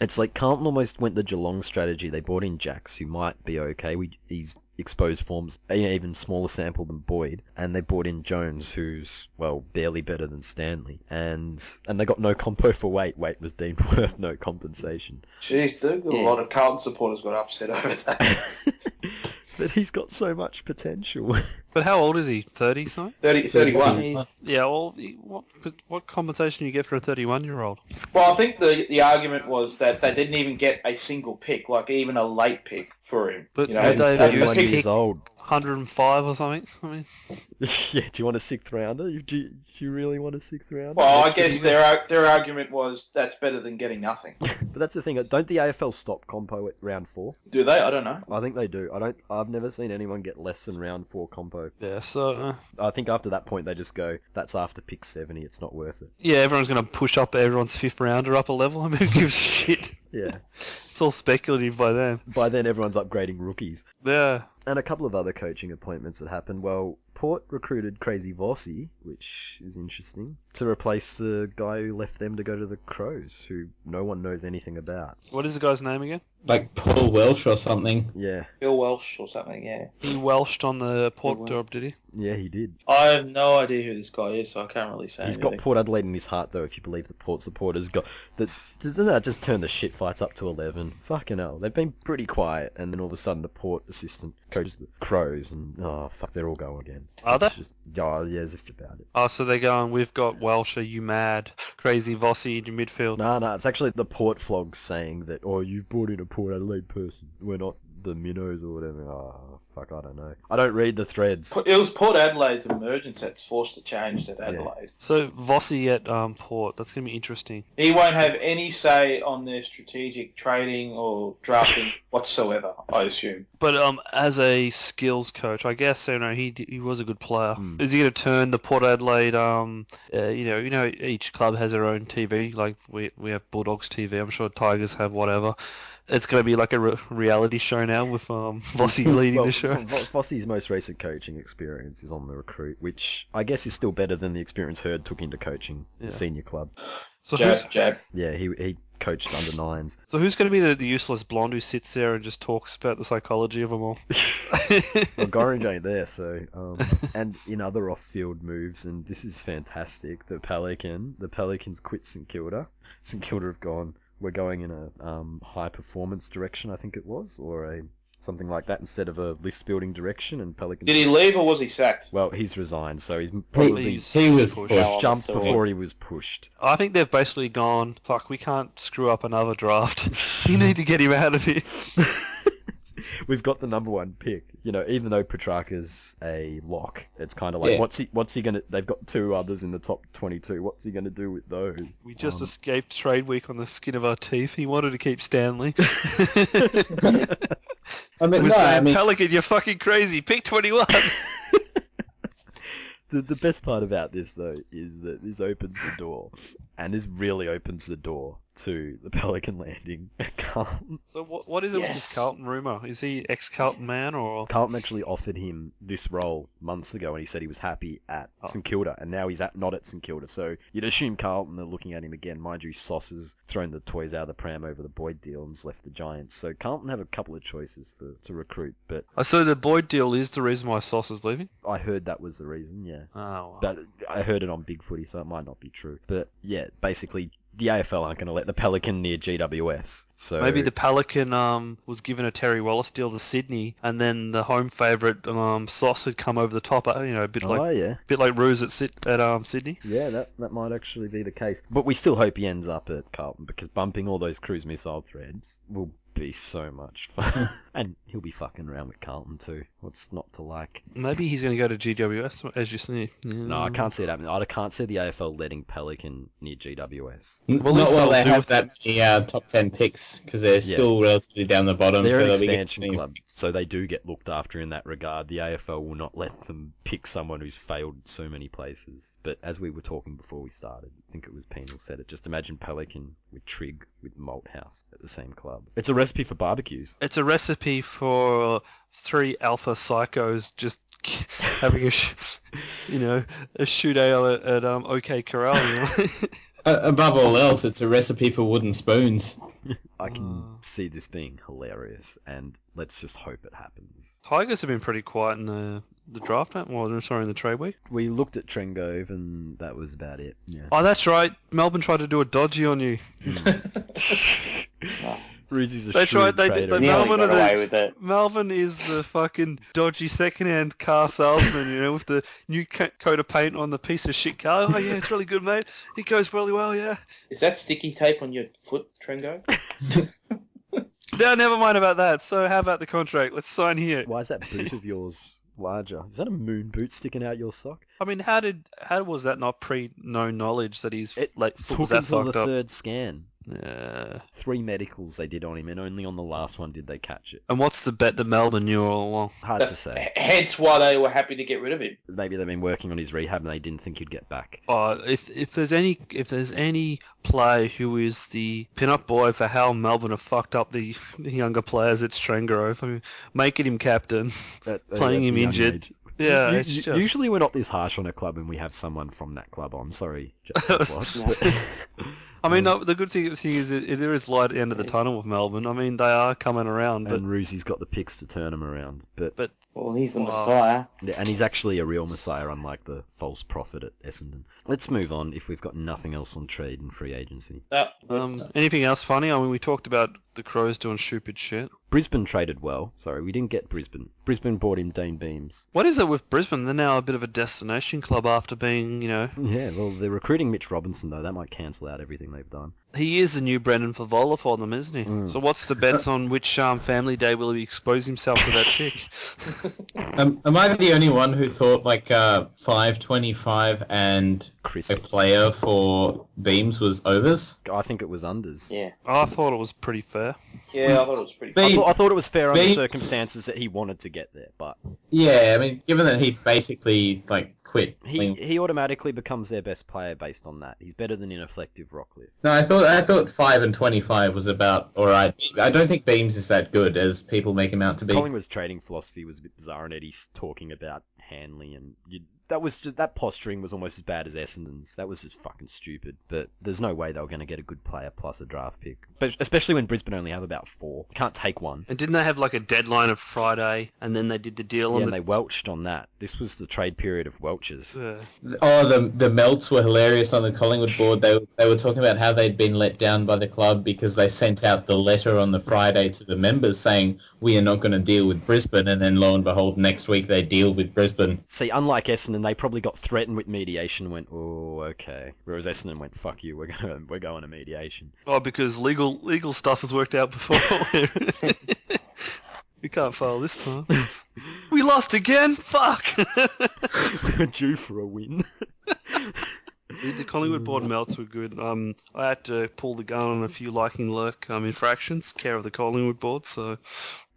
It's like Carlton almost went the Geelong strategy. They brought in Jacks, who might be okay. He's exposed forms, even smaller sample than Boyd, and they brought in Jones, who's, well, barely better than Stanley, and they got no compo for Waite. Waite was deemed worth no compensation. Jeez, a lot of Carlton supporters got upset over that. But he's got so much potential. But how old is he? 30 something? 31. Yeah, well, what compensation do you get for a 31-year-old? Well, I think the argument was that they didn't even get a single pick, like even a late pick for him. But you know, Dave, He's you 31 pick years old. 105 or something? I mean, Yeah, do you want a sixth rounder? Do you really want a sixth rounder? well, I guess their argument was that's better than getting nothing. But that's the thing. Don't the AFL stop compo at round 4? Do they? I don't know. I think they do. I've never seen anyone get less than round 4 compo. yeah, so... I think after that point they just go, that's after pick 70. It's not worth it. yeah, everyone's going to push up everyone's fifth rounder up a level. I mean, who gives a shit? Yeah. It's all speculative by then. By then everyone's upgrading rookies. Yeah. And a couple of other coaching appointments that happened. Well, Port recruited Crazy Vossi, which is interesting, to replace the guy who left them to go to the Crows, who no one knows anything about. What is the guy's name again? Like Paul Welsh or something. Yeah. Bill Welsh or something, yeah. He Welshed on the Port He job, did he? Yeah, he did. I have no idea who this guy is, so I can't really say He's anything. got Port Adelaide in his heart, though, if you believe the Port supporters got... Doesn't that just turn the shit fights up to 11? Fucking hell. They've been pretty quiet, and then all of a sudden the Port assistant coaches the Crows, and oh, fuck, they're all going again. Are It's they? just, yeah, as if about it. Oh, so they're going, we've got Welsh, are you mad? Crazy Vossi in your midfield. No, it's actually the Port flogs saying that, oh, you've brought in a Port Adelaide person. We're not the minnows or whatever. Oh, fuck, I don't know. I don't read the threads. It was Port Adelaide's emergence that's forced to change at Adelaide. So Vossi at Port, that's going to be interesting. He won't have any say on their strategic trading or drafting whatsoever, I assume. But as a skills coach, I guess he was a good player. Is he going to turn the Port Adelaide? You know, each club has their own TV. Like we have Bulldogs TV. I'm sure Tigers have whatever. It's going to be like a reality show now with Vossi leading the show. Vossi's most recent coaching experience is on the Recruit, which I guess is still better than the experience Hurd took into coaching the senior club. So Jab. Yeah, he coached under 9s. So who's going to be the useless blonde who sits there and just talks about the psychology of them all? Well, Gorringe ain't there, so... and in other off-field moves, and this is fantastic, the Pelicans quit St Kilda. St Kilda have gone, we're going in a high-performance direction, I think it was, or something like that, instead of a list-building direction, and Pelicans... Did he leave or was he sacked? Well, he's resigned, so he's probably... He was pushed. pushed. jumped before he was pushed. I think they've basically gone, fuck, we can't screw up another draft. You need to get him out of here. We've got the number 1 pick. You know, even though Petrarca's a lock, it's kind of like, what's he gonna... They've got 2 others in the top 22. What's he gonna do with those? We just escaped trade week on the skin of our teeth. He wanted to keep Stanley. Pelican, you're fucking crazy. Pick 21. The best part about this, though, is that this opens the door, and this really opens the door to the Pelican landing at Carlton. So what is it with this Carlton rumour? Is he ex-Carlton man or...? Carlton actually offered him this role months ago, and he said he was happy at St Kilda, and now he's not at St Kilda. So you'd assume Carlton are looking at him again. Mind you, Sauce has thrown the toys out of the pram over the Boyd deal and has left the Giants. So Carlton have a couple of choices to recruit, but... So the Boyd deal is the reason why Sauce is leaving? I heard that was the reason, yeah. Oh, wow. But I heard it on Big Footy, so it might not be true. But yeah, basically, the AFL aren't going to let the Pelican near GWS. So maybe the Pelican was given a Terry Wallace deal to Sydney, and then the home favourite Sauce had come over the top. A bit like Ruse at Sydney. Yeah, that might actually be the case. But we still hope he ends up at Carlton, because bumping all those cruise missile threads will be so much fun. And he'll be fucking around with Carlton too. What's not to like? Maybe he's going to go to GWS, as you see. Yeah. No, I can't see it happening. I can't see the AFL letting Pelican near GWS. Well, Not while they do have with that many top 10 picks, because they're still relatively down the bottom. They're so an they'll be expansion getting- club, so they do get looked after in that regard. The AFL will not let them pick someone who's failed so many places. But as we were talking before we started, I think it was Penal said it, just imagine Pelican with Trig with Malthouse at the same club. It's a recipe for barbecues. It's a recipe for 3 alpha psychos just having a shootout at OK Corral. You know? Above all else, it's a recipe for wooden spoons. I can see this being hilarious, and let's just hope it happens. Tigers have been pretty quiet in the draft, in the trade week. We looked at Trengove, and that was about it. Yeah. Oh, that's right. Melbourne tried to do a dodgy on you. Ruzy's a They tried. They trader. did. Nearly Melbourne, got away with it. Melbourne is the fucking dodgy second-hand car salesman, with the new coat of paint on the piece of shit car. Oh yeah, it's really good, mate. It goes really well, yeah. Is that sticky tape on your foot, Trengo? No, never mind about that. So how about the contract? Let's sign here. Why is that boot of yours larger? Is that a moon boot sticking out your sock? I mean, how was that not pre-known knowledge that he's It foot took was that until the fucked up? third scan. Yeah. 3 medicals they did on him, and only on the last one did they catch it. And what's the bet that Melbourne knew all along? Hard to say. Hence why they were happy to get rid of him. Maybe they've been working on his rehab and they didn't think he'd get back. If there's any player who is the pin-up boy for how Melbourne have fucked up the younger players, it's Trengrove. I mean, making him captain, playing him the young injured. age. Yeah, it's just... Usually we're not this harsh on a club when we have someone from that club on. Sorry, Jack. I mean, no, the good thing is there is light at the end of the tunnel with Melbourne. I mean, they are coming around. But And Ruzy's got the picks to turn him around. But Well, he's the Messiah. yeah, and he's actually a real messiah, unlike the false prophet at Essendon. Let's move on if we've got nothing else on trade and free agency. anything else funny? I mean, we talked about the Crows doing stupid shit. Brisbane traded well. Sorry, we didn't get Brisbane. Brisbane bought him Dane Beams. What is it with Brisbane? They're now a bit of a destination club after being, Yeah, well, they're recruiting Mitch Robinson, though. That might cancel out everything they've done. He is the new Brendan Favola for them, isn't he? Mm. So what's the bets on which family day will he expose himself to that chick? Am I the only one who thought 5.25 and Crisp. a player for Beams was overs? I think it was unders. Yeah. I thought it was pretty fair. Yeah, I thought it was pretty Beams- I thought it was fair under Beams- circumstances that he wanted to get there, but Yeah, I mean, given that he basically quit. he automatically becomes their best player based on that. He's better than ineffective Rockcliffe. No, I thought 5 and 25 was about alright. I don't think Beams is that good as people make him out to be. Collingwood's trading philosophy was a bit bizarre, and Eddie's talking about Hanley, and that posturing was almost as bad as Essendon's. That was just fucking stupid. But there's no way they were going to get a good player plus a draft pick, but especially when Brisbane only have about 4. You can't take one. And didn't they have a deadline of Friday, and then they did the deal Yeah, on and they welched on that. This was the trade period of Welchers. Oh, the Melts were hilarious on the Collingwood board. They were talking about how they'd been let down by the club because they sent out the letter on the Friday to the members saying, we are not going to deal with Brisbane, and then lo and behold, next week they deal with Brisbane. See, unlike Essendon, they probably got threatened with mediation and went, oh, okay. Whereas Essendon went, fuck you, we're going to mediation. Oh, because legal stuff has worked out before. We can't fail this time. We lost again? Fuck! We're due for a win. The Collingwood board melts were good. I had to pull the gun on a few lurk infractions, care of the Collingwood board, so...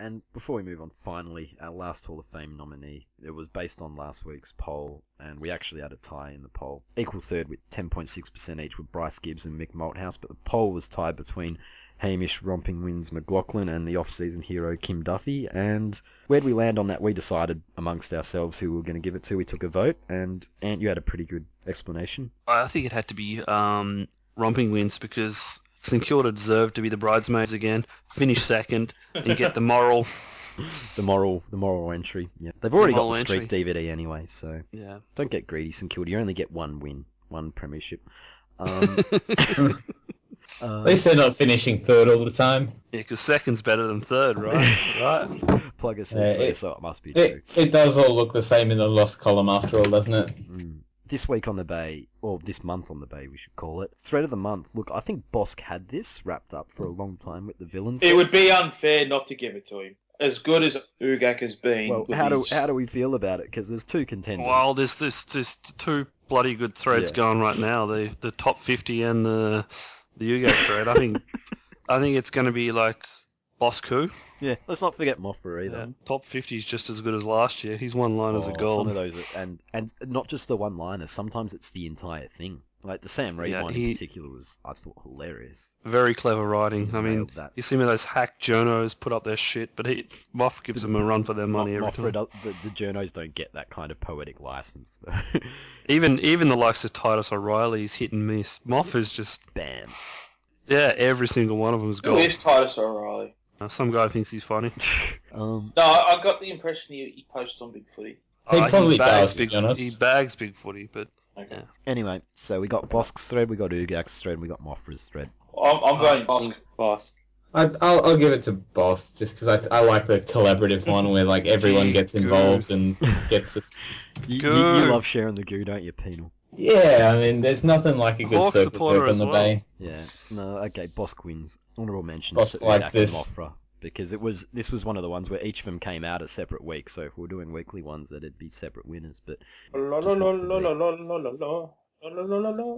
And before we move on, finally, our last Hall of Fame nominee. It was based on last week's poll, and we actually had a tie in the poll. Equal third with 10.6% each with Bryce Gibbs and Mick Malthouse, but the poll was tied between Hamish Romping Wins McLaughlin and the off-season hero Kim Duffy. And where'd we land on that? We decided amongst ourselves who we were going to give it to. We took a vote, and Ant, you had a pretty good explanation. I think it had to be Romping Wins because St Kilda deserved to be the bridesmaids again, finish second, and get the moral... The moral entry. Yeah, they've already got the streak entry. DVD anyway, so Yeah. don't get greedy, St Kilda. You only get one win, one premiership. At least they're not finishing third all the time. Yeah, because second's better than third, right? Right. Plugger says Yeah, so it must be true. It does all look the same in the lost column after all, doesn't it? this week on the Bay, or this month on the Bay, we should call it, thread of the month. Look, I think Bosk had this wrapped up for a long time with the villain. It would be unfair not to give it to him. As good as Ugak has been. Well, how do we feel about it? Because there's two contenders. Well, there's two bloody good threads going right now. The top 50 and the Ugo thread. I think it's going to be like Bosku. Yeah, let's not forget Moffra either. Yeah, top 50 is just as good as last year. He's one-liners of gold. Some of those, and not just the one-liners. Sometimes it's the entire thing. Like the Sam Reid one in particular was, I thought, hilarious. Very clever writing. I mean, you see me those hack journos put up their shit, but Moff gives them a run for their money every time. The journos don't get that kind of poetic license, though. even the likes of Titus O'Reilly's hit and miss. Moff is just... Bam. Yeah, every single one of them is gold. Who is Titus O'Reilly? Some guy thinks he's funny. No, I got the impression he posts on Big Footy. He probably does, to big, be honest. He bags Big Footy, but... Okay. Yeah. Anyway, so we got Bosk's thread, we got Ugak's thread, we got Moffra's thread. I'm going Bosk. Bosk. I'll give it to Boss just because I like the collaborative one where like everyone gets involved and gets this. You love sharing the goo, don't you, Penal? Yeah, I mean, there's nothing like a good Hawk surfer supporter on the as well. Bay. Yeah. No, okay, Bosk wins. Honourable mentions Bosk to likes Ugak and this. Moffra. Because this was one of the ones where each of them came out a separate week, so if we were doing weekly ones, that'd be separate winners, but...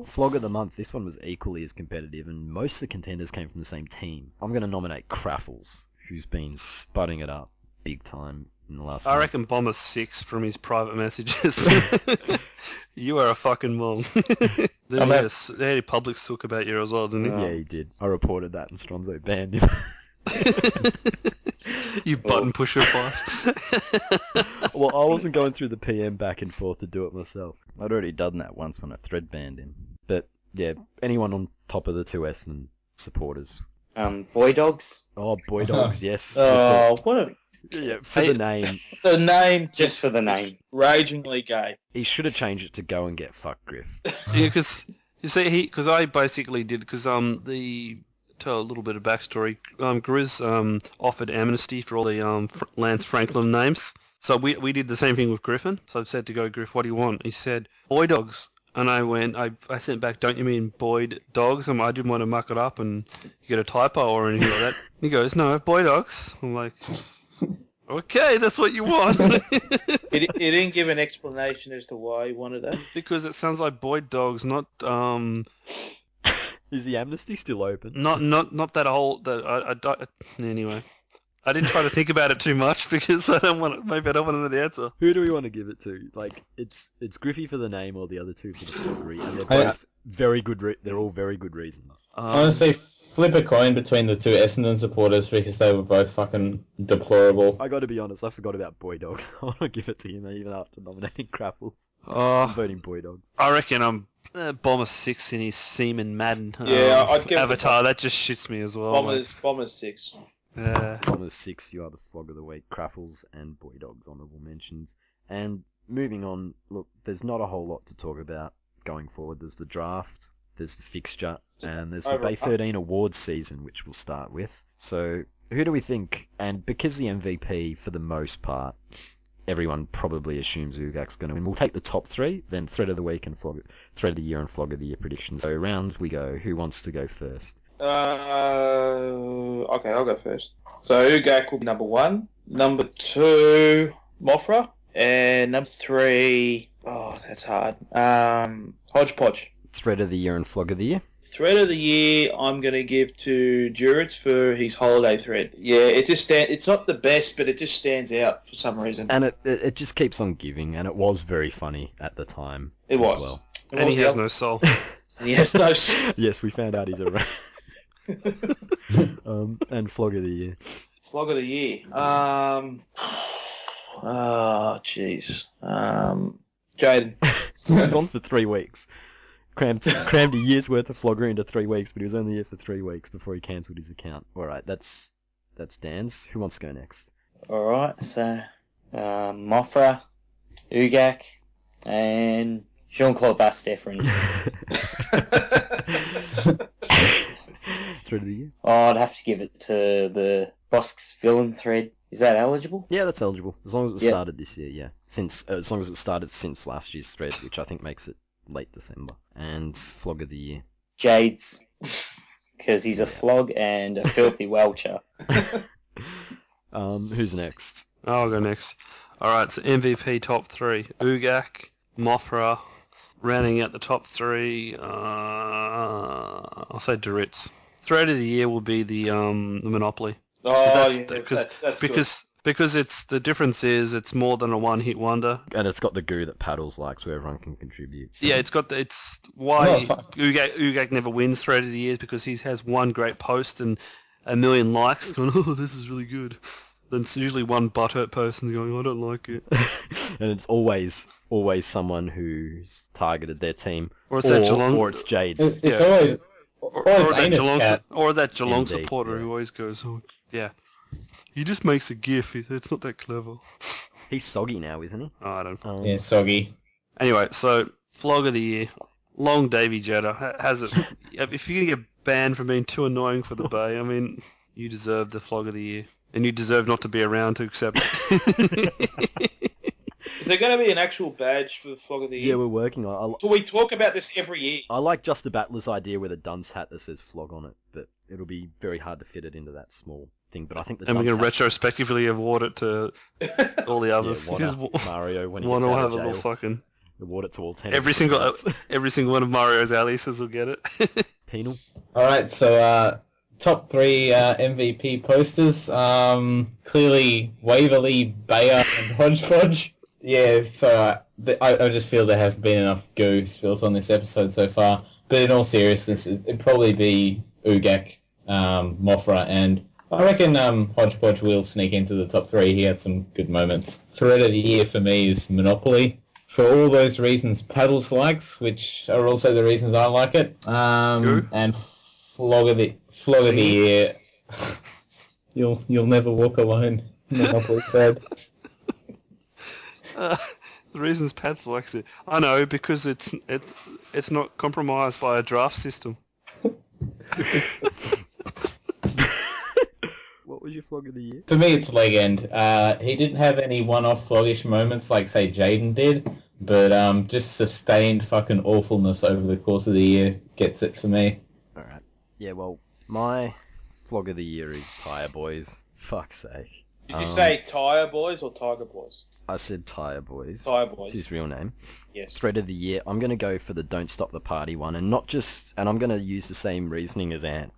Flog of the month, this one was equally as competitive, and most of the contenders came from the same team. I'm going to nominate Craffles, who's been spudding it up big time in the last I month. reckon Bomber's 6 from his private messages. You are a fucking mong. He had a public sook about you as well, didn't he? Yeah, he did. I reported that, and Stronzo banned him. You button pusher bot. Well, I wasn't going through the PM back and forth to do it myself. I'd already done that once when I thread banned him. But, yeah, anyone on top of the two Essendon supporters. Boy Dogs. Oh, Boy Dogs, yes. Oh, what a... Yeah, for the name. The name Just for the name. ragingly gay. He should have changed it to Go and Get Fucked, Griff. Yeah, because you see, because I basically did tell a little bit of backstory. Grizz offered amnesty for all the Lance Franklin names. So we did the same thing with Griffin. So I said to go, Griff, what do you want? He said, Boy Dogs. And I went, I sent back, don't you mean Boyd Dogs? I didn't want to muck it up and get a typo or anything like that. He goes, no, Boy Dogs. I'm like, okay, that's what you want. He didn't give an explanation as to why he wanted that. Because it sounds like Boyd Dogs, not Is the amnesty still open? not that old. Anyway, I didn't try to think about it too much because I don't want to know the answer. Who do we want to give it to? Like, it's Griffey for the name or the other two for the floggery, and they're both very good. They're all very good reasons. Honestly, flip a coin between the two Essendon supporters because they were both fucking deplorable. I got to be honest, I forgot about Boy Dog. I want to give it to him even after nominating Crapples. I'm voting Boy Dogs. I reckon I'm Bomber 6 in his Seaman Madden I'd give avatar. That just shits me as well. Bombers 6. Yeah. Bombers 6, you are the flog of the week. Craffles and Boy Dogs, honourable mentions. And moving on, look, there's not a whole lot to talk about going forward. There's the draft, there's the fixture, and there's the Bay 13 awards season, which we'll start with. So, who do we think, and because the MVP, for the most part, everyone probably assumes Ugak's going to win. We'll take the top 3, then Thread of the Week and Thread of the Year and Flog of the Year predictions. So round we go. Who wants to go first? Okay, I'll go first. So Ugak will be number 1. Number 2, Moffra. And number 3, that's hard. Hodgepodge. Thread of the Year and Flog of the Year? Thread of the year, I'm going to give to Duritz for his holiday thread. Yeah, it's not the best, but it just stands out for some reason. And it just keeps on giving, and it was very funny at the time. It was. Well. And he has no soul. And he has no... Yes, we found out he's a rat. And Flog of the Year. Flog of the year. Jeez. Jaden. He's on for 3 weeks. Crammed a year's worth of floggery into 3 weeks, but he was only here for 3 weeks before he cancelled his account. Alright, that's Dan's. Who wants to go next? Alright, so Moffra, Ugak, and Jean-Claude Bastefron. Thread of the Year? Oh, I'd have to give it to the Bosk's villain thread. Is that eligible? Yeah, that's eligible as long as it Yep. started this year. Yeah, as long as it started since last year's thread, which I think makes it late December. And flog of the year. Jades, because he's a flog and a filthy welcher. Who's next? I'll go next. All right, so MVP top 3: Ugak, Mothra. Rounding out the top 3, I'll say Doritz. Thread of the year will be the Monopoly. Oh, Because that's because it's the difference is it's more than a one-hit wonder. And it's got the goo that Paddles likes, where everyone can contribute. Yeah, it's why Oh, fuck. Ugak never wins Thread of the Year, because he has one great post and a million likes going, oh, this is really good. Then it's usually one butthurt person going, I don't like it. And it's always someone who's targeted their team, Or it's that Geelong, or it's Jades. It's Yeah. always... or it's that Anus Geelong, Cat. or that Geelong Indeed, supporter yeah. who always goes, oh, yeah, he just makes a gif. It's not that clever. He's soggy now, isn't he? Oh, I don't. Yeah, soggy. Anyway, so flog of the year, Long Davy Jetta has it. If you're gonna get banned for being too annoying for the Bay, I mean, you deserve the flog of the year, and you deserve not to be around to accept it. Is there going to be an actual badge for the flog of the Yeah, year? we're working on it. So we talk about this every year. I like Just a Battler's idea with a dunce hat that says flog on it, but it'll be very hard to fit it into that small thing. But I think the And we're dunce gonna hat- retrospectively award it to all the others. Yeah, because Mario when he one gets will out have of a jail. little fucking. Award it to all 10. Every of the single teammates. every single one of Mario's aliases will get it. Penal. Alright, so top 3 MVP posters. Clearly Waverley, Bayer, and Hodgepodge. Yeah, so I just feel there hasn't been enough goo spilled on this episode so far. But in all seriousness, it'd probably be Ugak, Mothra, and I reckon Hodgepodge will sneak into the top 3. He had some good moments. Thread of the year for me is Monopoly. For all those reasons Paddles likes, which are also the reasons I like it. And flog of the year. You'll never walk alone. Monopoly thread. The reasons Pat selects it, I know, because it's not compromised by a draft system. What was your flog of the year? For me, it's leg end. He didn't have any one-off floggish moments like, say, Jaden did, but just sustained fucking awfulness over the course of the year gets it for me. Alright. Yeah, well, my flog of the year is Tyre Boys. Fuck's sake. Did you say Tyre Boys or Tiger Boys? I said Tyre Boys. Tyre It's Boys. his real name. Yes. Thread of the year, I'm going to go for the Don't Stop the Party one, and I'm going to use the same reasoning as Ant,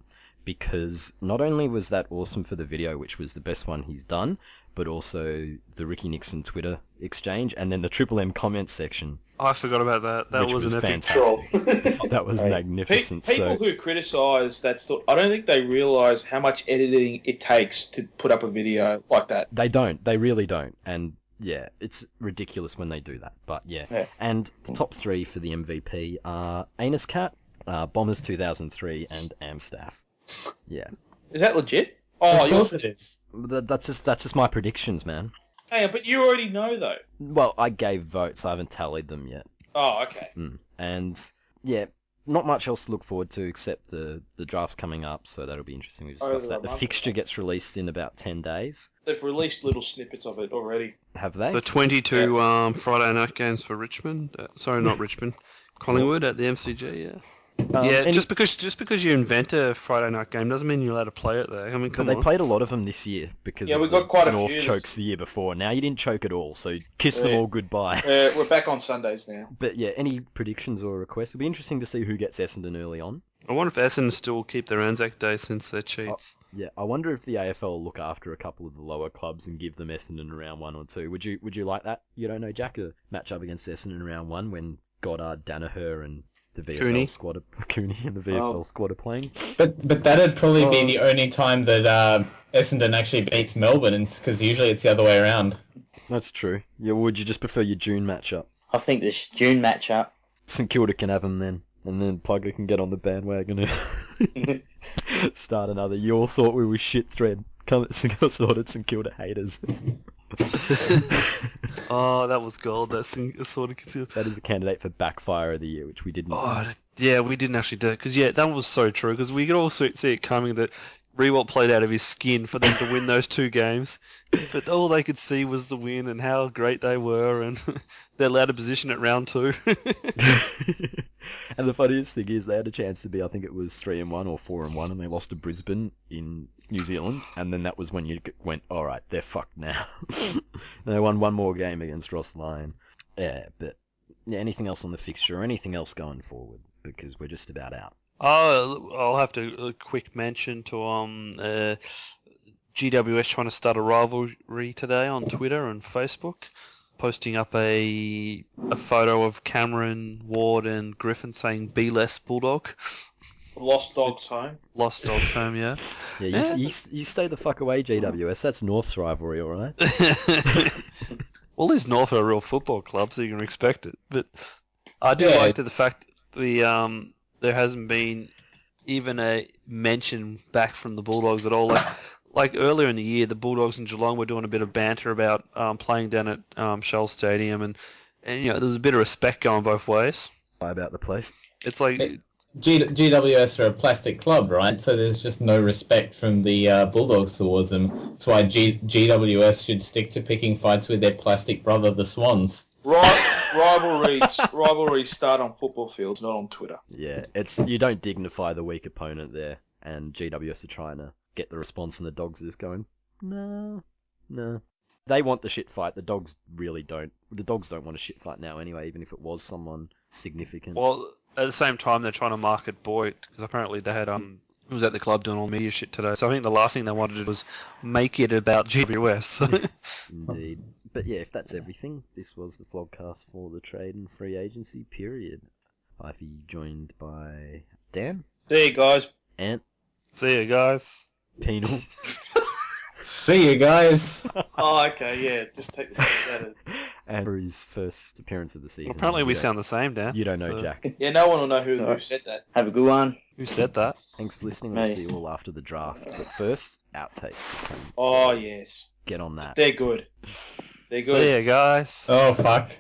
because not only was that awesome for the video, which was the best one he's done, but also the Ricky Nixon Twitter exchange, and then the Triple M comment section, I forgot about that. That which was was an epic. fantastic. That was Right. magnificent. People who criticise that stuff, I don't think they realise how much editing it takes to put up a video like that. They don't. They really don't. And yeah, it's ridiculous when they do that. But yeah. Yeah. And the top 3 for the MVP are Anus Cat, Bombers 2003, and Amstaff. Yeah. Is that legit? Oh, Of course it is. That's just my predictions, man. Hey, but you already know though. Well, I gave votes. I haven't tallied them yet. Oh, okay. And yeah, not much else to look forward to except the draft's coming up, so that'll be interesting. We discuss Over a that. The month. fixture gets released in about 10 days. They've released little snippets of it already. Have they? So 22 Friday night games for Richmond. Sorry, not Richmond. Collingwood at the MCG. Yeah. Yeah. any- Just because you invent a Friday night game doesn't mean you're allowed to play it there. I mean, But come they on. played a lot of them this year because Yeah, of we got quite a North few this- chokes the year before. Now you didn't choke at all, so kiss them Yeah. all goodbye. We're back on Sundays now. But yeah, any predictions or requests? It'll be interesting to see who gets Essendon early on. I wonder if Essendon still keep their Anzac Day since they're cheats. Yeah, I wonder if the AFL will look after a couple of the lower clubs and give them Essendon in round 1 or 2. Would you like that? You don't know, Jack, a match up against Essendon in round 1 when Goddard, Danaher, and the VFL Cooney. squad are Cooney and the VFL squad are playing? But that'd probably be the only time that Essendon actually beats Melbourne, because usually it's the other way around. That's true. Yeah, would you just prefer your June matchup? I think this June matchup. St Kilda can have them then, and then Plugger can get on the bandwagon and start another. You all thought we were shit thread. Come at Assorted St Kilda haters. Oh, that was gold. That's sort of considered. That is the candidate for Backfire of the Year, which we didn't. Oh, yeah, we didn't actually do it because that was so true because we could all see it coming that Rewalt played out of his skin for them to win those 2 games, but all they could see was the win and how great they were, and their ladder position at round 2. And the funniest thing is they had a chance to be, I think it was 3-1 or 4-1, and they lost to Brisbane in New Zealand, and then that was when you went, all right, they're fucked now. And they won one more game against Ross Lyon. Yeah, but anything else on the fixture or anything else going forward? Because we're just about out. I'll have to a quick mention to GWS trying to start a rivalry today on Twitter and Facebook, posting up a photo of Cameron, Ward, and Griffin saying "Be less Bulldog." Lost dogs home. Lost dogs home, yeah. Yeah, you stay the fuck away, GWS. That's North's rivalry, all right. Well, there's North are a real football club, so you can expect it. But I do like the fact that there hasn't been even a mention back from the Bulldogs at all. Like earlier in the year, the Bulldogs and Geelong were doing a bit of banter about playing down at Shell Stadium, and you know, there's a bit of respect going both ways. About the place. It's like GWS are a plastic club, right? So there's just no respect from the Bulldogs towards them. That's why GWS should stick to picking fights with their plastic brother, the Swans. Rivalries start on football fields, not on Twitter. Yeah, you don't dignify the weak opponent there, and GWS are trying to get the response, and the Dogs are just going, no. They want the shit fight. The Dogs really don't. The Dogs don't want a shit fight now anyway, even if it was someone significant. Well, at the same time, they're trying to market Boyd, because apparently they had he was at the club doing all media shit today. So I think the last thing they wanted to do was make it about GWS. Indeed. But yeah, if that's everything, this was the vlogcast for the trade and free agency period. Fyfie joined by Dan. See you guys. Ant. See you guys. Penal. See you guys. Oh, okay, yeah. Just take the out of. And for his first appearance of the season. Well, apparently we sound the same, Dan. You don't know, Jack. Yeah, no one will know who said that. Have a good one. Who said that? Thanks for listening. We'll see you all after the draft. But first, outtakes. Oh, yes. Get on that. They're good. They're good. See you guys. Oh, fuck.